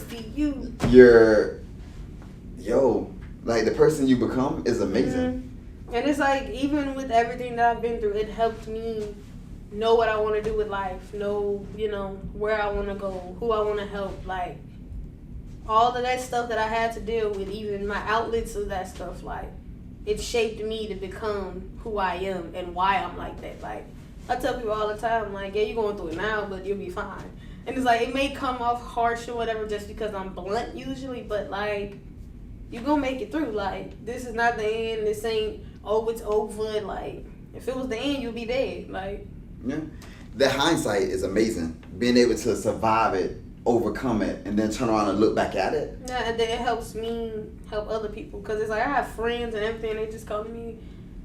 S1: like, the person you become is amazing.
S2: And it's like, even with everything that I've been through, it helped me know what I want to do with life, know, where I want to go, who I want to help. Like, all of that stuff that I had to deal with, even my outlets of that stuff, like, it shaped me to become who I am and why I'm like that. Like, I tell people all the time, like, yeah, you're going through it now, but you'll be fine. And it's like, it may come off harsh or whatever just because I'm blunt usually, but, like, you're going to make it through. Like, this is not the end. This ain't, it's over. Like, if it was the end, you'll be dead. Like,
S1: yeah. The hindsight is amazing. Being able to survive it, overcome it, and then turn around and look back at it.
S2: Yeah, and then it helps me help other people. Because it's like, I have friends and everything. They just come to me.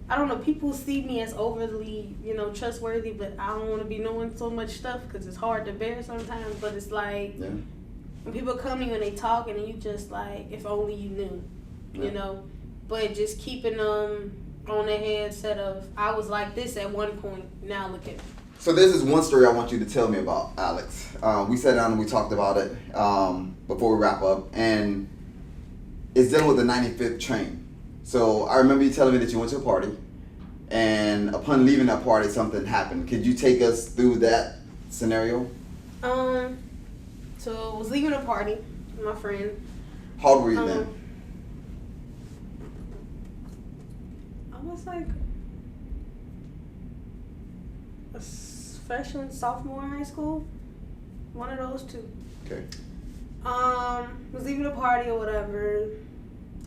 S2: I don't know. People see me as overly, trustworthy, but I don't want to be knowing so much stuff because it's hard to bear sometimes. But it's like, when people come to you and they talking and you just like, if only you knew, But just keeping them on their headset of, I was like this at one point, now look at me.
S1: So this is one story I want you to tell me about, Alex. We sat down and we talked about it before we wrap up, and it's dealing with the 95th train. So I remember you telling me that you went to a party, and upon leaving that party, something happened. Could you take us through that scenario?
S2: So I was leaving a party with my friend.
S1: How old were you then?
S2: I was like a freshman, sophomore in high school. One of those two.
S1: Okay.
S2: Was leaving a party or whatever,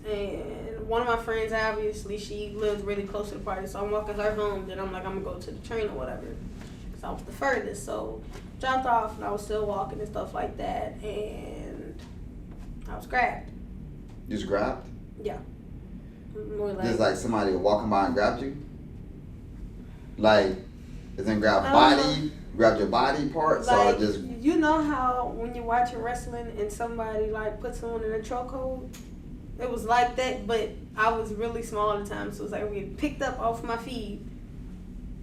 S2: and one of my friends, obviously, she lives really close to the party, so I'm walking her home. Then I'm like, I'm gonna go to the train or whatever. I was the furthest. So dropped off and I was still walking and stuff like that, and I was grabbed.
S1: You was grabbed?
S2: Yeah. More
S1: Just like somebody walking by and grabbed you? Like, as in grab body, grab your body parts,
S2: like,
S1: or just...
S2: You know how when you're watching wrestling and somebody like puts someone in a chokehold? It was like that, but I was really small at the time, so it was like we get picked up off my feet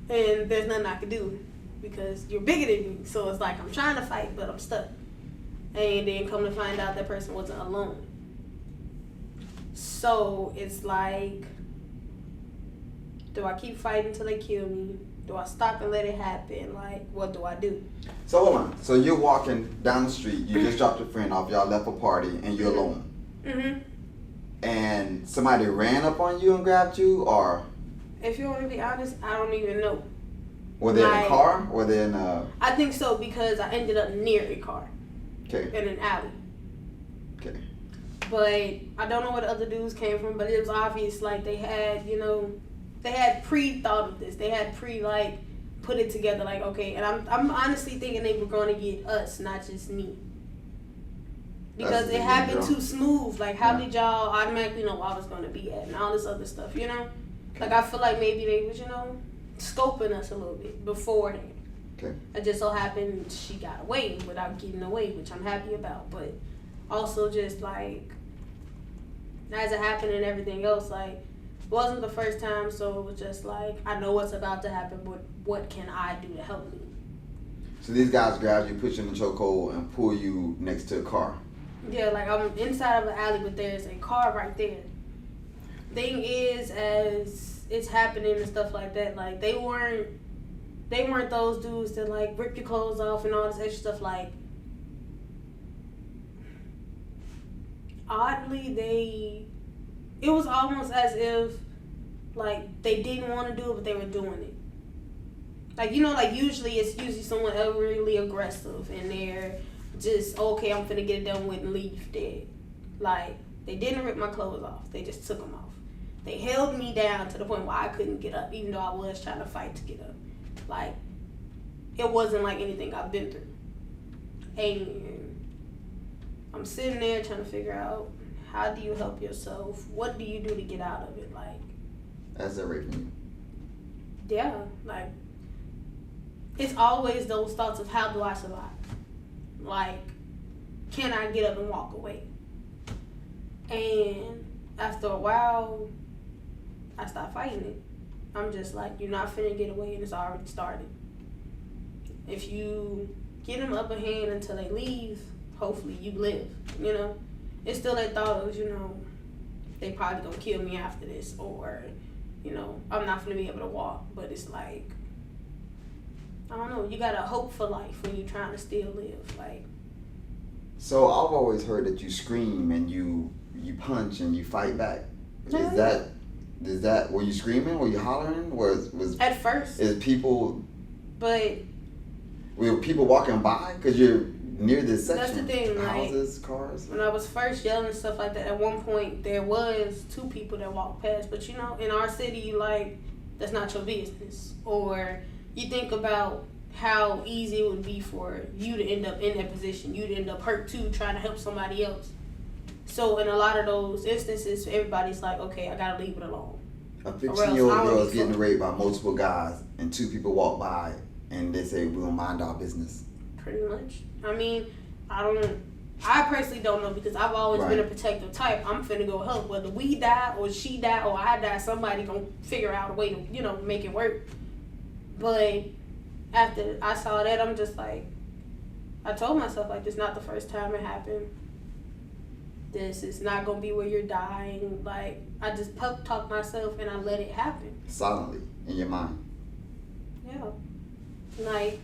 S2: and there's nothing I could do because you're bigger than me. So it's like I'm trying to fight, but I'm stuck. And then come to find out that person wasn't alone. So it's like, do I keep fighting until they kill me? Do I stop and let it happen? Like, what do I do?
S1: So hold on. So you're walking down the street. You just dropped your friend off. Y'all left a party, and you're alone.
S2: Mm-hmm.
S1: And somebody ran up on you and grabbed you, or
S2: If you want to be honest, I don't even know.
S1: were they in a
S2: Like-
S1: car? Or they in a...
S2: I think so because I ended up near a car
S1: Okay.
S2: in an alley.
S1: Okay.
S2: But I don't know where the other dudes came from, but it was obvious like they had, they had pre-thought of this. They had put it together like, okay, and I'm honestly thinking they were going to get us, not just me. Because
S1: That's
S2: it happened
S1: girl.
S2: too smooth. Like, how
S1: Yeah.
S2: did y'all automatically know where I was going to be at and all this other stuff,
S1: Okay.
S2: Like, I feel like maybe they was, scoping us a little bit beforehand.
S1: Okay.
S2: It just so happened she got away without getting away, which I'm happy about. But also just, like, as it happened and everything else, like, it wasn't the first time, so it was just like, I know what's about to happen, but what can I do to help me?
S1: So these guys grabbed you, put you in the chokehold, and pull you next to a car.
S2: Yeah, like, I'm inside of an alley, but there's a car right there. Thing is, as it's happening and stuff like that, like, they weren't those dudes that, like, rip your clothes off and all this extra stuff. Like, oddly, it was almost as if, like, they didn't want to do it, but they were doing it. Like, usually it's someone really aggressive and they're just, okay, I'm finna get it done with and leave dead. Like, they didn't rip my clothes off. They just took them off. They held me down to the point where I couldn't get up, even though I was trying to fight to get up. Like, it wasn't like anything I've been through. And I'm sitting there trying to figure out, how do you help yourself? What do you do to get out of it? Like,
S1: As they're raping you.
S2: yeah, like, it's always those thoughts of how do I survive? Like, can I get up and walk away? And after a while, I stopped fighting it. I'm just like, you're not finna get away and it's already started. If you get them upper hand until they leave, hopefully you live, It's still that thought of, they probably gonna kill me after this, or, I'm not gonna be able to walk. But it's like, I don't know, you gotta hope for life when you're trying to still live. Like,
S1: So I've always heard that you scream and you punch and you fight back.
S2: Yeah.
S1: Is that were you screaming? Were you hollering? Was
S2: at first, but
S1: were people walking by? Because you're near this section.
S2: that's the thing, like,
S1: houses, cars.
S2: when I was first yelling and stuff like that, at one point there was 2 people that walked past. But in our city, like, that's not your business. Or you think about how easy it would be for you to end up in that position. You'd end up hurt too, trying to help somebody else. So in a lot of those instances, everybody's like, okay, I gotta leave it alone.
S1: A
S2: Or else
S1: 15-year-old
S2: I would
S1: girl
S2: be
S1: is getting
S2: fucked.
S1: raped by multiple guys, and 2 people walk by, and they say, "We don't mind our business."
S2: Pretty much. I mean, I personally don't know, because I've always been a protective type. I'm finna go help. Whether we die or she die or I die, somebody gonna figure out a way to, make it work. But after I saw that, I'm just like, I told myself, like, this is not the first time it happened. This is not gonna be where you're dying. Like, I just pep talk myself and I let it happen.
S1: Silently in your mind.
S2: Yeah. Like,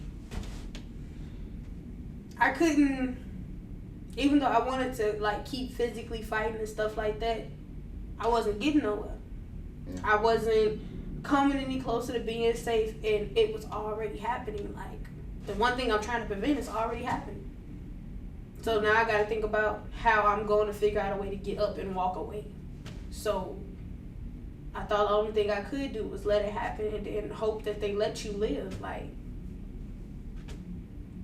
S2: I couldn't, even though I wanted to, like, keep physically fighting and stuff like that, I wasn't getting nowhere.
S1: Yeah.
S2: I wasn't coming any closer to being safe, and it was already happening. Like, the one thing I'm trying to prevent is already happening. So now I got to think about how I'm going to figure out a way to get up and walk away. So I thought the only thing I could do was let it happen and then hope that they let you live. Like,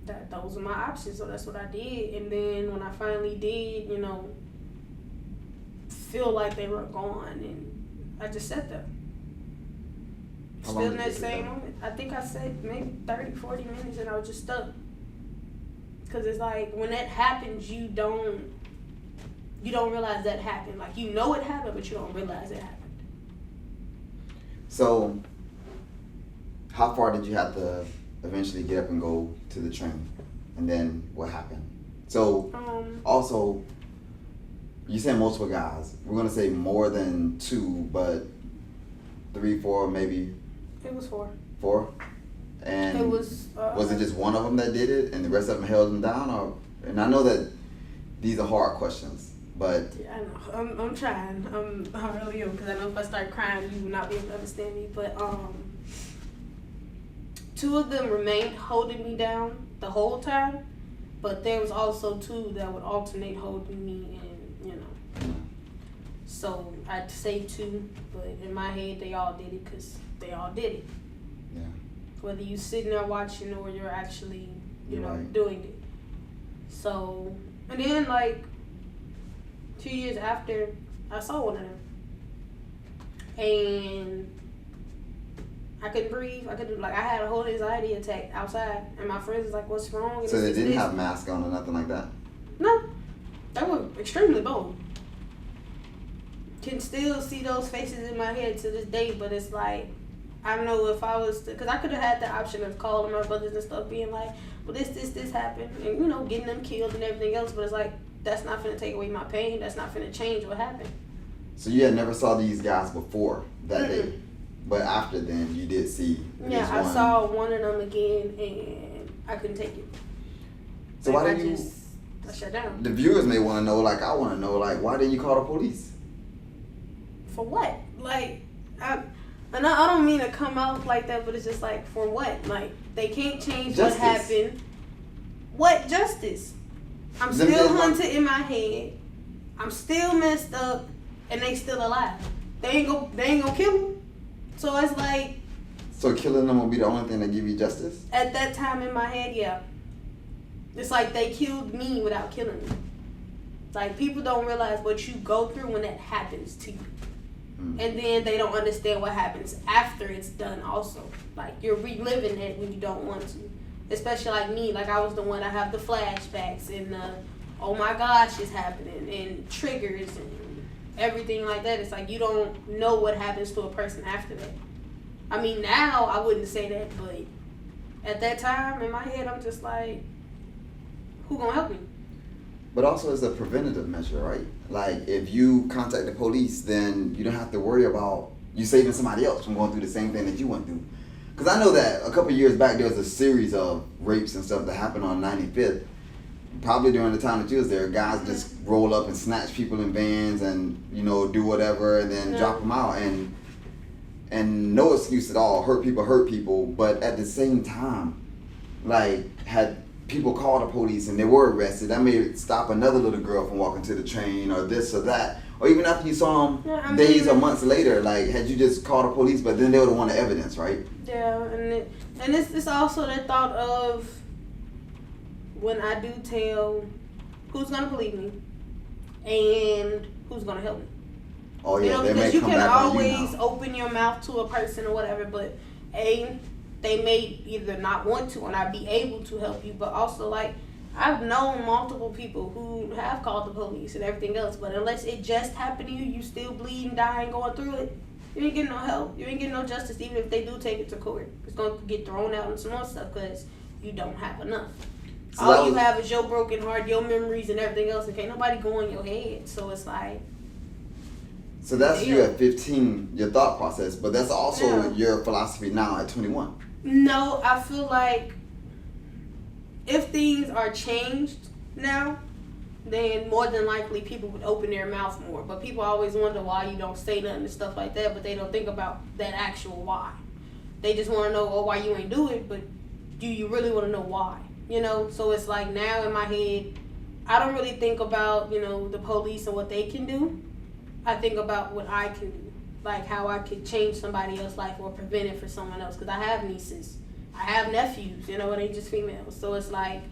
S2: those are my options, so that's what I did. And then when I finally did, feel like they were gone, and I just sat there.
S1: How
S2: Still
S1: long
S2: in
S1: did
S2: that
S1: you sit
S2: same
S1: there?
S2: moment. I think I said maybe 30, 40 minutes, and I was just stuck. Because it's like, when that happens, you don't realize that happened. Like, you know it happened, but you don't realize it happened.
S1: So, how far did you have to eventually get up and go to the train? And then what happened? So, also, you said multiple guys. We're going to say more than two, but 3, 4, maybe
S2: It was 4.
S1: 4? And
S2: It was.
S1: was it just one of them that did it and the rest of them held them down? Or, and I know that these are hard questions, but
S2: Yeah, I know. I'm trying. I really am, because I know if I start crying, you will not be able to understand me. But 2 of them remained holding me down the whole time, but there was also 2 that would alternate holding me, and So I'd say 2, but in my head they all did it because they all did it.
S1: yeah.
S2: Whether you sitting there watching or you're actually,
S1: Right.
S2: doing it. So, and then like 2 years after, I saw one of them, and I couldn't breathe. I had a whole anxiety attack outside, and my friends was like, "What's wrong?" And
S1: So they
S2: it's
S1: didn't
S2: this.
S1: have masks on or nothing like that?
S2: No, they were extremely bold. Can still see those faces in my head to this day, but it's like, I don't know if I was, because I could have had the option of calling my brothers and stuff, being like, well, this happened, and getting them killed and everything else, but it's like, that's not finna take away my pain. That's not finna change what happened.
S1: So you had never saw these guys before that day, but after then you did see.
S2: Yeah,
S1: this
S2: I
S1: one.
S2: saw one of them again, and I couldn't take it.
S1: So
S2: Like,
S1: why did
S2: I shut down.
S1: The viewers may want to know, like I want to know, like why didn't you call the police?
S2: For what? Like, I don't mean to come out like that, but it's just like, for what? Like, they can't change
S1: Justice.
S2: what happened. What justice? I'm
S1: Them
S2: still
S1: is my-
S2: haunted in my head. I'm still messed up, and they still alive. They ain't gonna kill me. So it's like,
S1: So killing them will be the only thing that give you justice?
S2: at that time in my head, yeah. It's like they killed me without killing me. Like, people don't realize what you go through when that happens to you.
S1: Mm.
S2: And then they don't understand what happens after it's done also. Like, you're reliving it when you don't want to. Especially like me, like I was the one that have the flashbacks and the, oh my gosh, it's happening, and triggers and everything like that. It's like, you don't know what happens to a person after that. I mean, now I wouldn't say that, but at that time in my head, I'm just like, who gonna help me?
S1: But also it's a preventative measure, right? Like if you contact the police, then you don't have to worry about you saving somebody else from going through the same thing that you went through. Because I know that a couple years back there was a series of rapes and stuff that happened on 95th. Probably during the time that you was there, guys just roll up and snatch people in vans and do whatever and then drop them out and no excuse at all. Hurt people, but at the same time, like had people call the police and they were arrested, that may stop another little girl from walking to the train or this or that. Or even after you saw them days or months later, like had you just called the police, but then they would have wanted evidence, right?
S2: Yeah, and it's also that thought of, when I do tell, who's gonna believe me and who's gonna help me.
S1: Oh yeah, they may
S2: because you
S1: come
S2: can
S1: back on you
S2: always
S1: now.
S2: open your mouth to a person or whatever, but they may either not want to or not be able to help you, but also like, I've known multiple people who have called the police and everything else, but unless it just happened to you, you still bleeding, dying, going through it, you ain't getting no help. You ain't getting no justice, even if they do take it to court. It's going to get thrown out and some more stuff because you don't have enough.
S1: So
S2: All you have is your broken heart, your memories, and everything else, and can't nobody go in your head. So it's like...
S1: So that's you at 15, your thought process, but that's also
S2: Yeah.
S1: your philosophy now at 21.
S2: No, I feel like if things are changed now, then more than likely people would open their mouth more. But people always wonder why you don't say nothing and stuff like that, but they don't think about that actual why. They just want to know, why you ain't do it, but do you really want to know why? So it's like, now in my head, I don't really think about, the police and what they can do. I think about what I can do, like how I could change somebody else's life or prevent it for someone else. Because I have nieces I have nephews, you know, and they just females. So it's like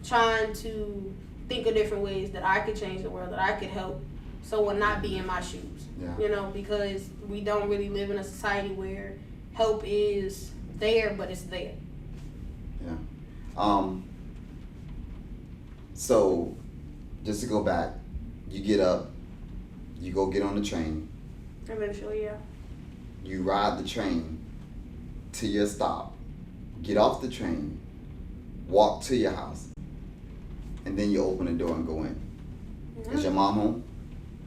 S2: trying to think of different ways that I could change the world, that I could help someone not be in my shoes.
S1: Yeah.
S2: You know, because we don't really live in a society where help is there, but it's there.
S1: Yeah. So, just to go back, you get up, you go get on the train,
S2: Eventually, yeah.
S1: you ride the train to your stop, get off the train, walk to your house, and then you open the door and go in. Is your mom home?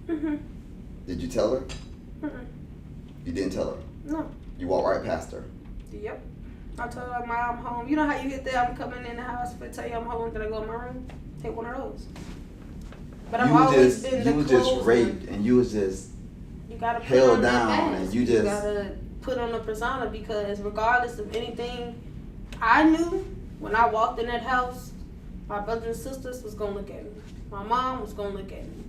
S2: Mhm.
S1: Did you tell her?
S2: Mhm.
S1: You didn't tell her?
S2: No.
S1: You walked right past her?
S2: Yep. I told her, Mom, I'm home. You know how you get there, I'm coming in the house, if I tell you I'm home, then I go in my room? Take one of those. But I've always been the
S1: you was just
S2: closed
S1: raped
S2: one.
S1: and you was just
S2: You gotta put
S1: held
S2: on that
S1: down
S2: mask.
S1: and you just
S2: gotta put on the persona, because regardless of anything, I knew when I walked in that house, my brothers and sisters was gonna look at me. My mom was gonna look at me.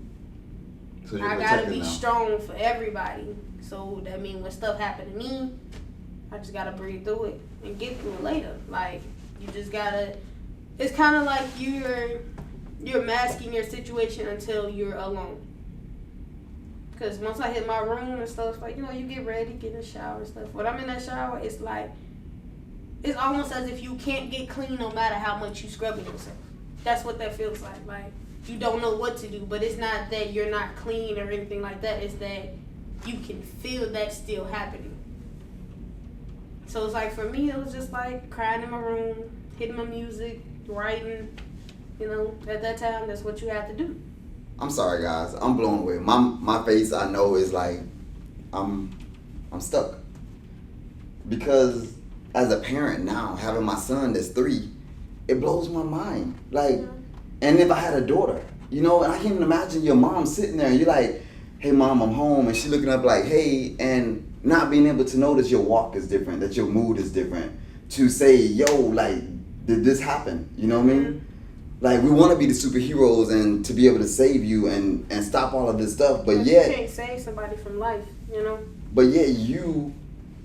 S1: so you're
S2: I gotta
S1: protected
S2: be
S1: now.
S2: strong for everybody. So that means when stuff happen to me, I just gotta breathe through it and get through it later. Like, you just gotta. It's kind of like you're masking your situation until you're alone. Because once I hit my room and stuff, like, you know, you get ready, get in the shower and stuff. When I'm in that shower, it's like, it's almost as if you can't get clean no matter how much you scrubbing yourself. That's what that feels like. Like, you don't know what to do, but it's not that you're not clean or anything like that. It's that you can feel that still happening. So it's like, for me, it was just like crying in my room, hitting my music, writing. You know, at that time, that's what you had to do.
S1: I'm sorry, guys. I'm blown away. My face, I know, is like I'm stuck, because as a parent now, having my son that's 3, it blows my mind. Like, and if I had a daughter, you know, and I can't even imagine your mom sitting there and you're like, "Hey, Mom, I'm home," and she looking up like, "Hey," and not being able to notice your walk is different, that your mood is different. To say, "Yo, like, did this happen?" You know what I mean? Like, we want to be the superheroes and to be able to save you and stop all of this stuff, but yet
S2: you can't save somebody from life, you know.
S1: but yet you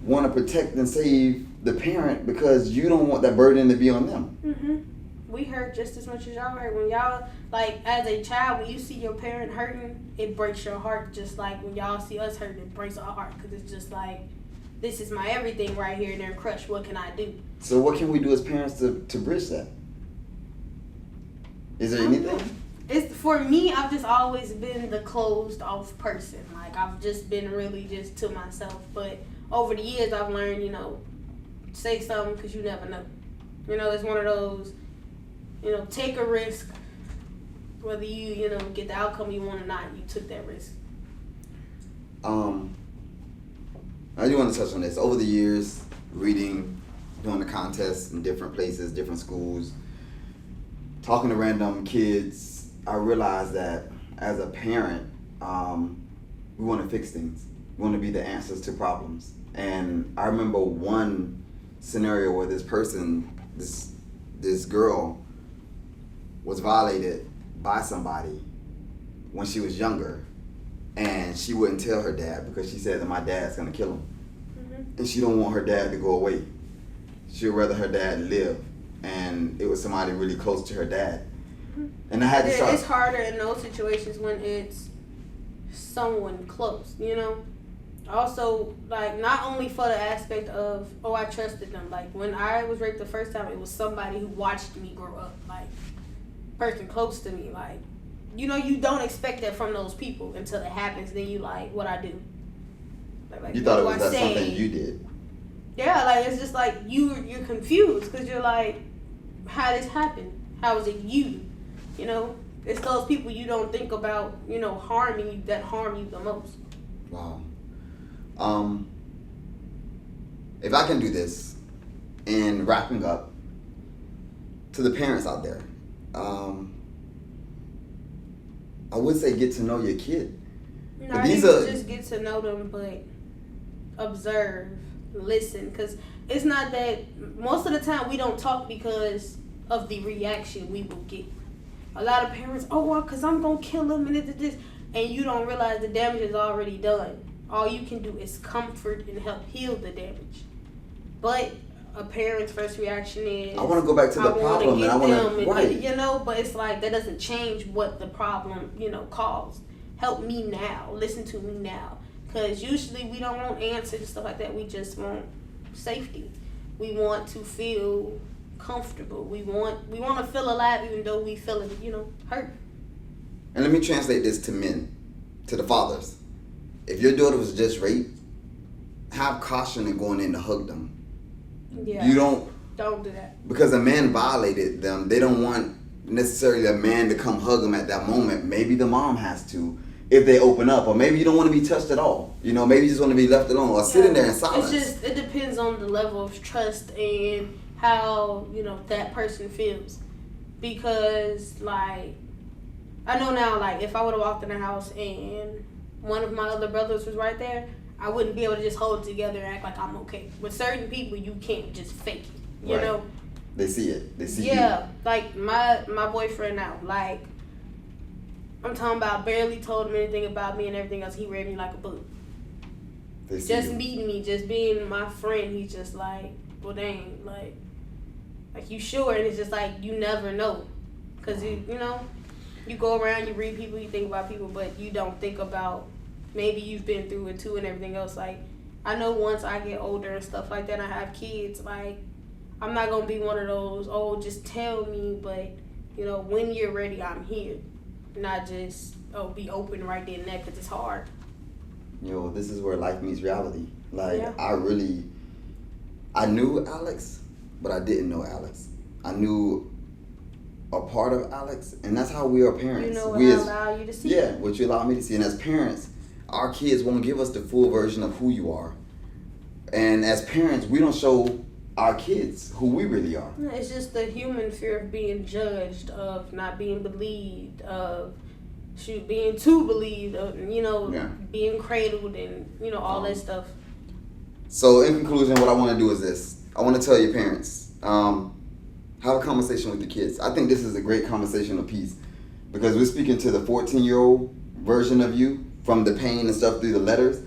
S1: want to protect and save the parent because you don't want that burden to be on them.
S2: We hurt just as much as y'all hurt. When y'all, like, as a child, when you see your parent hurting, it breaks your heart. Just like when y'all see us hurting, it breaks our heart, because it's just like, this is my everything right here, and they're crushed. What can I do?
S1: So what can we do as parents to bridge that? Is there anything?
S2: It's, for me, I've just always been the closed off person. Like, I've just been really just to myself. But over the years, I've learned, you know, say something, because you never know. You know, it's one of those, you know, take a risk. Whether you know, get the outcome you want or not, you took that risk.
S1: I do want to touch on this. Over the years, reading, doing the contests in different places, different schools, talking to random kids, I realized that as a parent, we want to fix things. We want to be the answers to problems. And I remember one scenario where this person, this girl, was violated by somebody when she was younger, and she wouldn't tell her dad because she said that my dad's gonna kill him, and she don't want her dad to go away. She'd rather her dad live, and it was somebody really close to her dad. And I had to start.
S2: It's harder in those situations when it's someone close, you know. Also, like, not only for the aspect of, oh, I trusted them. Like, when I was raped the first time, it was somebody who watched me grow up. Like, person close to me. Like, you know, you don't expect that from those people until it happens. Then you like, what I do? Like,
S1: You thought it was
S2: that
S1: something you did.
S2: Yeah, like, it's just like you're confused because you're like, how this happened? How is it you? You know, it's those people you don't think about, you know, harming you that harm you the most.
S1: Wow. If I can do this, in wrapping up, to the parents out there, I would say get to know your kid.
S2: Not even just get to know them, but observe, listen, because it's not that, most of the time we don't talk because of the reaction we will get. A lot of parents, oh, well, because I'm going to kill him and this, and you don't realize the damage is already done. All you can do is comfort and help heal the damage. But a parent's first reaction is,
S1: I want to go back to the problem, and I want to, right.
S2: You know, but it's like, that doesn't change what the problem, you know, caused. Help me now. Listen to me now. Because usually we don't want answers and stuff like that. We just want safety. We want to feel comfortable. We want to feel alive, even though we feel, you know, hurt.
S1: And let me translate this to men, to the fathers. If your daughter was just raped, have caution in going in to hug them.
S2: Yeah.
S1: You don't
S2: do that.
S1: Because a man violated them. They don't want necessarily a man to come hug them at that moment. Maybe the mom has to, if they open up, or maybe you don't want to be touched at all. You know, maybe you just want to be left alone or sitting there in silence.
S2: It depends on the level of trust and how, you know, that person feels. Because, like, I know now, like, if I would have walked in the house and one of my other brothers was right there, I wouldn't be able to just hold it together and act like I'm okay. With certain people, you can't just fake it, you know?
S1: They see it. They see
S2: you. Like, my boyfriend now, like, I'm talking about, barely told him anything about me and everything else. He read me like a book.
S1: They see
S2: just
S1: you.
S2: meeting me, just being my friend, he's just like, well, dang, like you sure? And it's just like, you never know. Because, you know, you go around, you read people, you think about people, but you don't think about, maybe you've been through it too and everything else. Like, I know once I get older and stuff like that, and I have kids, like, I'm not going to be one of those, oh, just tell me, but, you know, when you're ready, I'm here. Not just, oh, be open right there and there, because it's hard.
S1: Yo, this is where life meets reality. Like,
S2: yeah.
S1: I knew Alex, but I didn't know Alex. I knew a part of Alex, and that's how we are parents.
S2: You know what I allow you to see.
S1: Yeah, what you allow me to see. And as parents, our kids won't give us the full version of who you are. And as parents, we don't show our kids who we really are.
S2: It's just the human fear of being judged, of not being believed, of being too believed, of, you know, being cradled, and, you know, all that stuff.
S1: So in conclusion, what I want to do is this. I want to tell your parents, have a conversation with your kids. I think this is a great conversational piece because we're speaking to the 14-year-old version of you from the pain and stuff through the letters,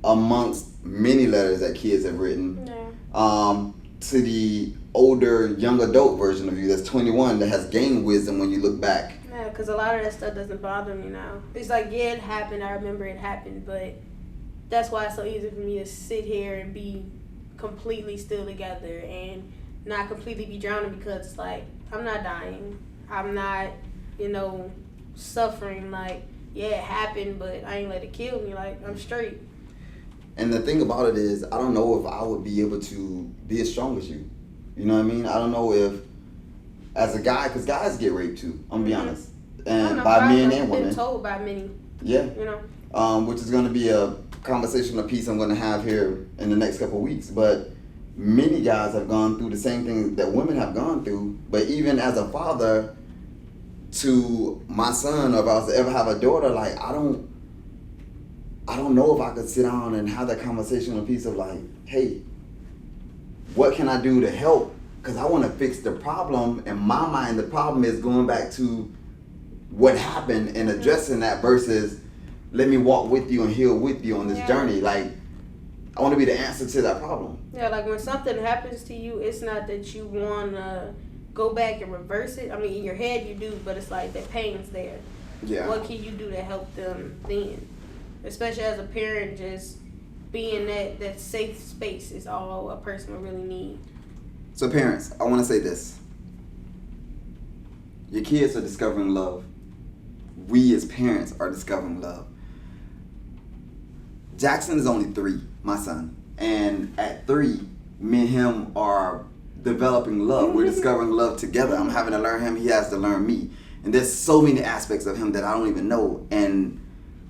S1: amongst many letters that kids have written. To the older, young adult version of you that's 21 that has gained wisdom when you look back.
S2: Yeah, because a lot of that stuff doesn't bother me now. It's like, yeah, it happened. I remember it happened, but that's why it's so easy for me to sit here and be completely still together and not completely be drowning, because it's like, I'm not dying. I'm not, you know, suffering. Like, yeah, it happened, but I ain't let it kill me. Like, I'm straight.
S1: And the thing about it is, I don't know if I would be able to be as strong as you. You know what I mean? I don't know if, as a guy, because guys get raped too, I'm gonna be honest. And by men and women.
S2: Been told by many.
S1: Yeah.
S2: You know?
S1: Which is gonna be a conversational piece I'm gonna have here in the next couple of weeks. But many guys have gone through the same thing that women have gone through. But even as a father to my son, or if I was to ever have a daughter, like, I don't know if I could sit down and have that conversational piece of like, hey, what can I do to help? Because I want to fix the problem. In my mind, the problem is going back to what happened and addressing that versus let me walk with you and heal with you on this journey. Like, I want to be the answer to that problem.
S2: Yeah, like when something happens to you, it's not that you want to go back and reverse it. I mean, in your head you do, but it's like the pain's there.
S1: Yeah.
S2: What can you do to help them then? Especially as a parent, just being that safe space is all a person will really need.
S1: So parents, I want to say this. Your kids are discovering love. We as parents are discovering love. Jackson is only 3, my son. And at 3, me and him are developing love. We're discovering love together. I'm having to learn him. He has to learn me. And there's so many aspects of him that I don't even know. And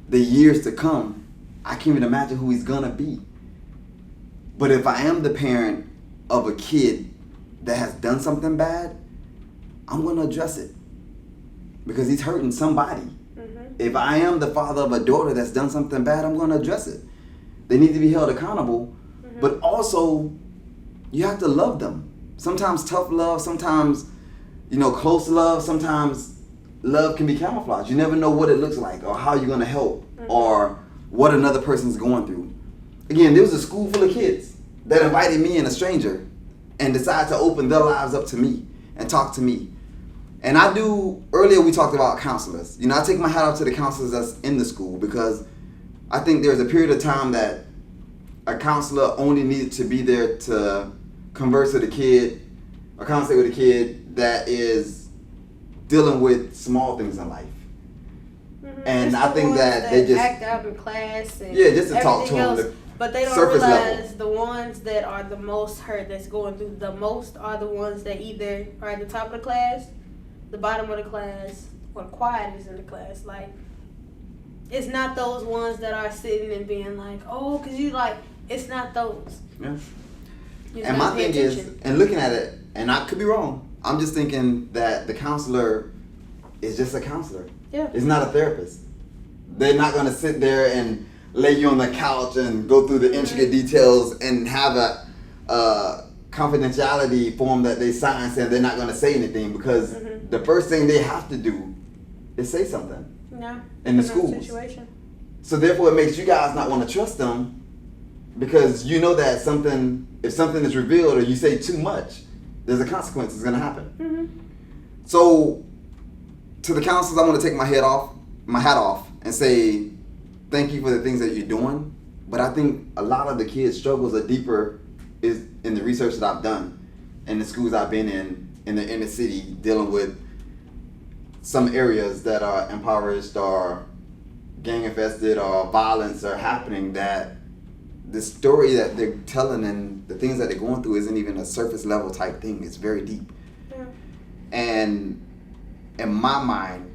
S1: the years to come, I can't even imagine who he's gonna be. But if I am the parent of a kid that has done something bad, I'm gonna address it. Because he's hurting somebody. Mm-hmm. If I am the father of a daughter that's done something bad, I'm gonna address it. They need to be held accountable. Mm-hmm. But also, you have to love them. Sometimes tough love, sometimes, close love, sometimes love can be camouflaged. You never know what it looks like or how you're gonna help or what another person's going through. Again, there was a school full of kids that invited me and a stranger and decide to open their lives up to me and talk to me. And I do, earlier we talked about counselors. You know, I take my hat off to the counselors that's in the school, because I think there's a period of time that a counselor only needed to be there to converse with a kid, or conversate with a kid that is dealing with small things in life.
S2: Mm-hmm.
S1: And
S2: It's
S1: I
S2: the
S1: think
S2: ones
S1: that they just
S2: act out in class and
S1: just to talk to
S2: everything
S1: them.
S2: else, but they don't
S1: surface
S2: realize
S1: level.
S2: the ones that are the most hurt, that's going through the most, are the ones that either are at the top of the class, the bottom of the class, or the quietest in the class. Like, it's not those ones that are sitting and being like, oh, because you like, it's not those.
S1: Yeah.
S2: You just
S1: And
S2: gotta
S1: my
S2: pay
S1: thing is,
S2: attention.
S1: and looking at it, and I could be wrong, I'm just thinking that the counselor is just a counselor.
S2: Yeah.
S1: It's not a therapist. They're not going to sit there and lay you on the couch and go through the intricate details and have a confidentiality form that they sign saying they're not going to say anything, because
S2: Mhm.
S1: the first thing they have to do is say something.
S2: No.
S1: in the
S2: that
S1: schools.
S2: situation.
S1: So therefore it makes you guys not want to trust them, because you know that if something is revealed or you say too much, there's a consequence that's going to happen.
S2: Mm-hmm.
S1: So to the counselors, I want to take my hat off and say thank you for the things that you're doing. But I think a lot of the kids' struggles are deeper, is in the research that I've done in the schools I've been in the inner city, dealing with some areas that are impoverished or gang infested or violence are happening, that the story that they're telling and the things that they're going through isn't even a surface level type thing. It's very deep.
S2: Yeah.
S1: And in my mind,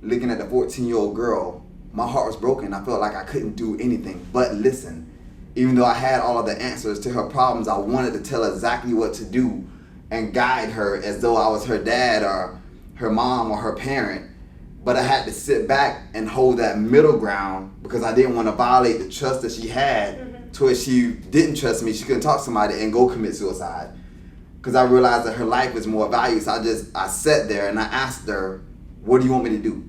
S1: looking at the 14-year-old girl, my heart was broken. I felt like I couldn't do anything but listen. Even though I had all of the answers to her problems, I wanted to tell her exactly what to do and guide her as though I was her dad or her mom or her parent. But I had to sit back and hold that middle ground, because I didn't want to violate the trust that she had to where she didn't trust me. She couldn't talk to somebody and go commit suicide, because I realized that her life was more valuable. So I sat there and I asked her, what do you want me to do?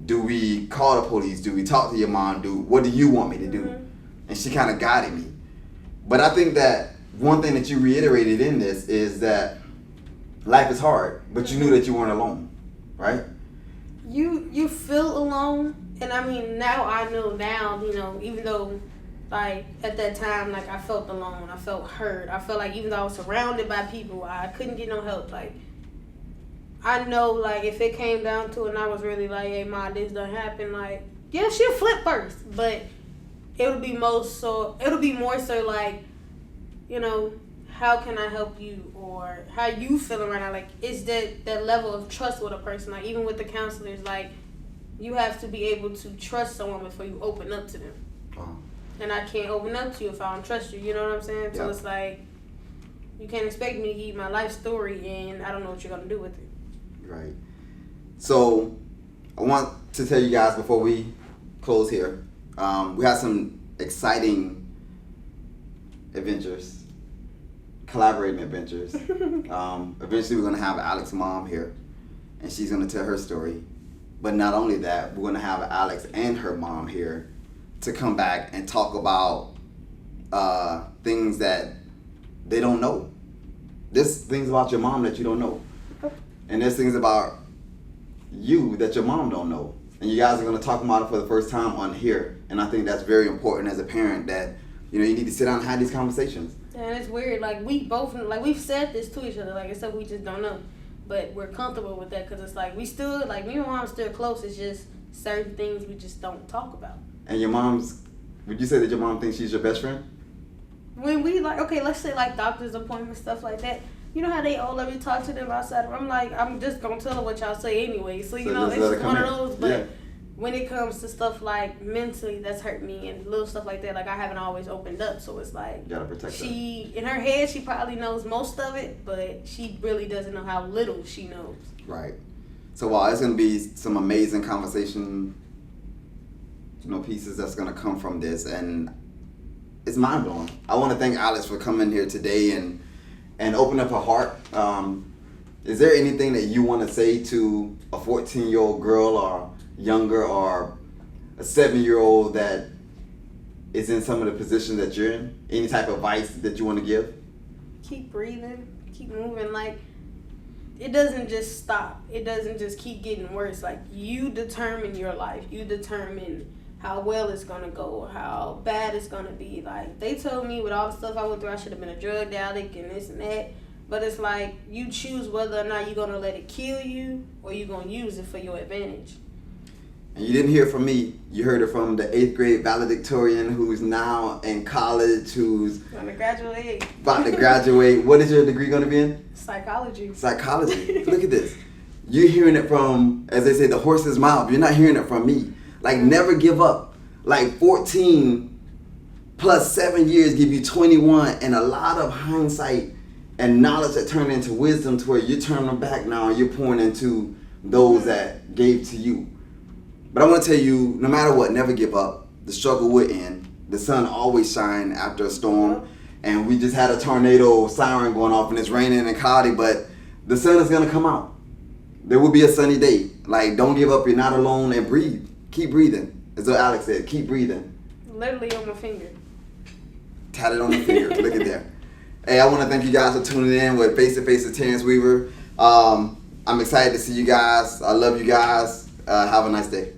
S1: Do we call the police? Do we talk to your mom? What do you want me to do? And she kind of guided me. But I think that one thing that you reiterated in this is that life is hard, but you knew that you weren't alone, right?
S2: You feel alone, and I mean, now I know now, you know, even though like at that time, like I felt alone, I felt hurt, I felt like even though I was surrounded by people, I couldn't get no help. Like, I know, like, if it came down to it and I was really like, hey ma, this done happened, like, yeah, she'll flip first, but it'll be more so like, you know, how can I help you, or how you feeling right now? Like, it's that level of trust with a person. Like, even with the counselors, like, you have to be able to trust someone before you open up to them.
S1: Oh.
S2: And I can't open up to you if I don't trust you. You know what I'm saying? So
S1: Yeah.
S2: it's like, you can't expect me to give you my life story and I don't know what you're gonna do with it.
S1: Right. So I want to tell you guys before we close here, we have some exciting adventures, collaborating adventures. Eventually we're going to have Alex's mom here, and she's going to tell her story. But not only that, we're going to have Alex and her mom here to come back and talk about things that they don't know. There's things about your mom that you don't know. And there's things about you that your mom don't know. And you guys are going to talk about it for the first time on here. And I think that's very important as a parent, that, you know, you need to sit down and have these conversations.
S2: And it's weird, like, we both, like, we've said this to each other, like, it's stuff we just don't know. But we're comfortable with that, because it's like, we still, like, me and my mom still close, it's just certain things we just don't talk about.
S1: And your mom's, would you say that your mom thinks she's your best friend?
S2: When we, like, okay, let's say, like, doctor's appointments, stuff like that, you know how they all let me talk to them outside? I'm like, I'm just going to tell her what y'all say anyway. So, you know,
S1: just
S2: it's
S1: let her
S2: just
S1: come
S2: one of
S1: in.
S2: those, but
S1: Yeah.
S2: when it comes to stuff like mentally that's hurt me and little stuff like that, like, I haven't always opened up, so it's like,
S1: You gotta protect her.
S2: she, in her head, she probably knows most of it, but she really doesn't know how little she knows.
S1: Right. So while it's gonna be some amazing conversation, you know, pieces that's gonna come from this, and it's mind blowing. I want to thank Alex for coming here today and open up her heart. Is there anything that you want to say to a 14-year-old girl or younger, or a 7-year-old that is in some of the positions that you're in? Any type of advice that you want to give?
S2: keep breathing, keep moving. Like, it doesn't just stop. It doesn't just keep getting worse. Like, you determine your life. You determine how well it's gonna go, how bad it's gonna be. Like, they told me with all the stuff I went through, I should have been a drug addict and this and that. But it's like, you choose whether or not you're gonna let it kill you or you're gonna use it for your advantage.
S1: And you didn't hear it from me. You heard it from the 8th grade valedictorian who's now in college, who's
S2: Gonna graduate.
S1: about to graduate. What is your degree going to be in?
S2: Psychology.
S1: Psychology. Look at this. You're hearing it from, as they say, the horse's mouth. You're not hearing it from me. Like, never give up. Like, 14 plus 7 years give you 21, and a lot of hindsight and knowledge that turn into wisdom to where you're turning back now and you're pouring into those that gave to you. But I want to tell you, no matter what, never give up. The struggle will end. The sun always shines after a storm. And we just had a tornado siren going off and it's raining and cloudy, but the sun is going to come out. There will be a sunny day. Like, don't give up. You're not alone, and breathe. Keep breathing. As though Alex said, keep breathing.
S2: Literally on my finger.
S1: Tatted on the finger. Look at there. Hey, I want to thank you guys for tuning in with Face to Face with Terrence Weaver. I'm excited to see you guys. I love you guys. Have a nice day.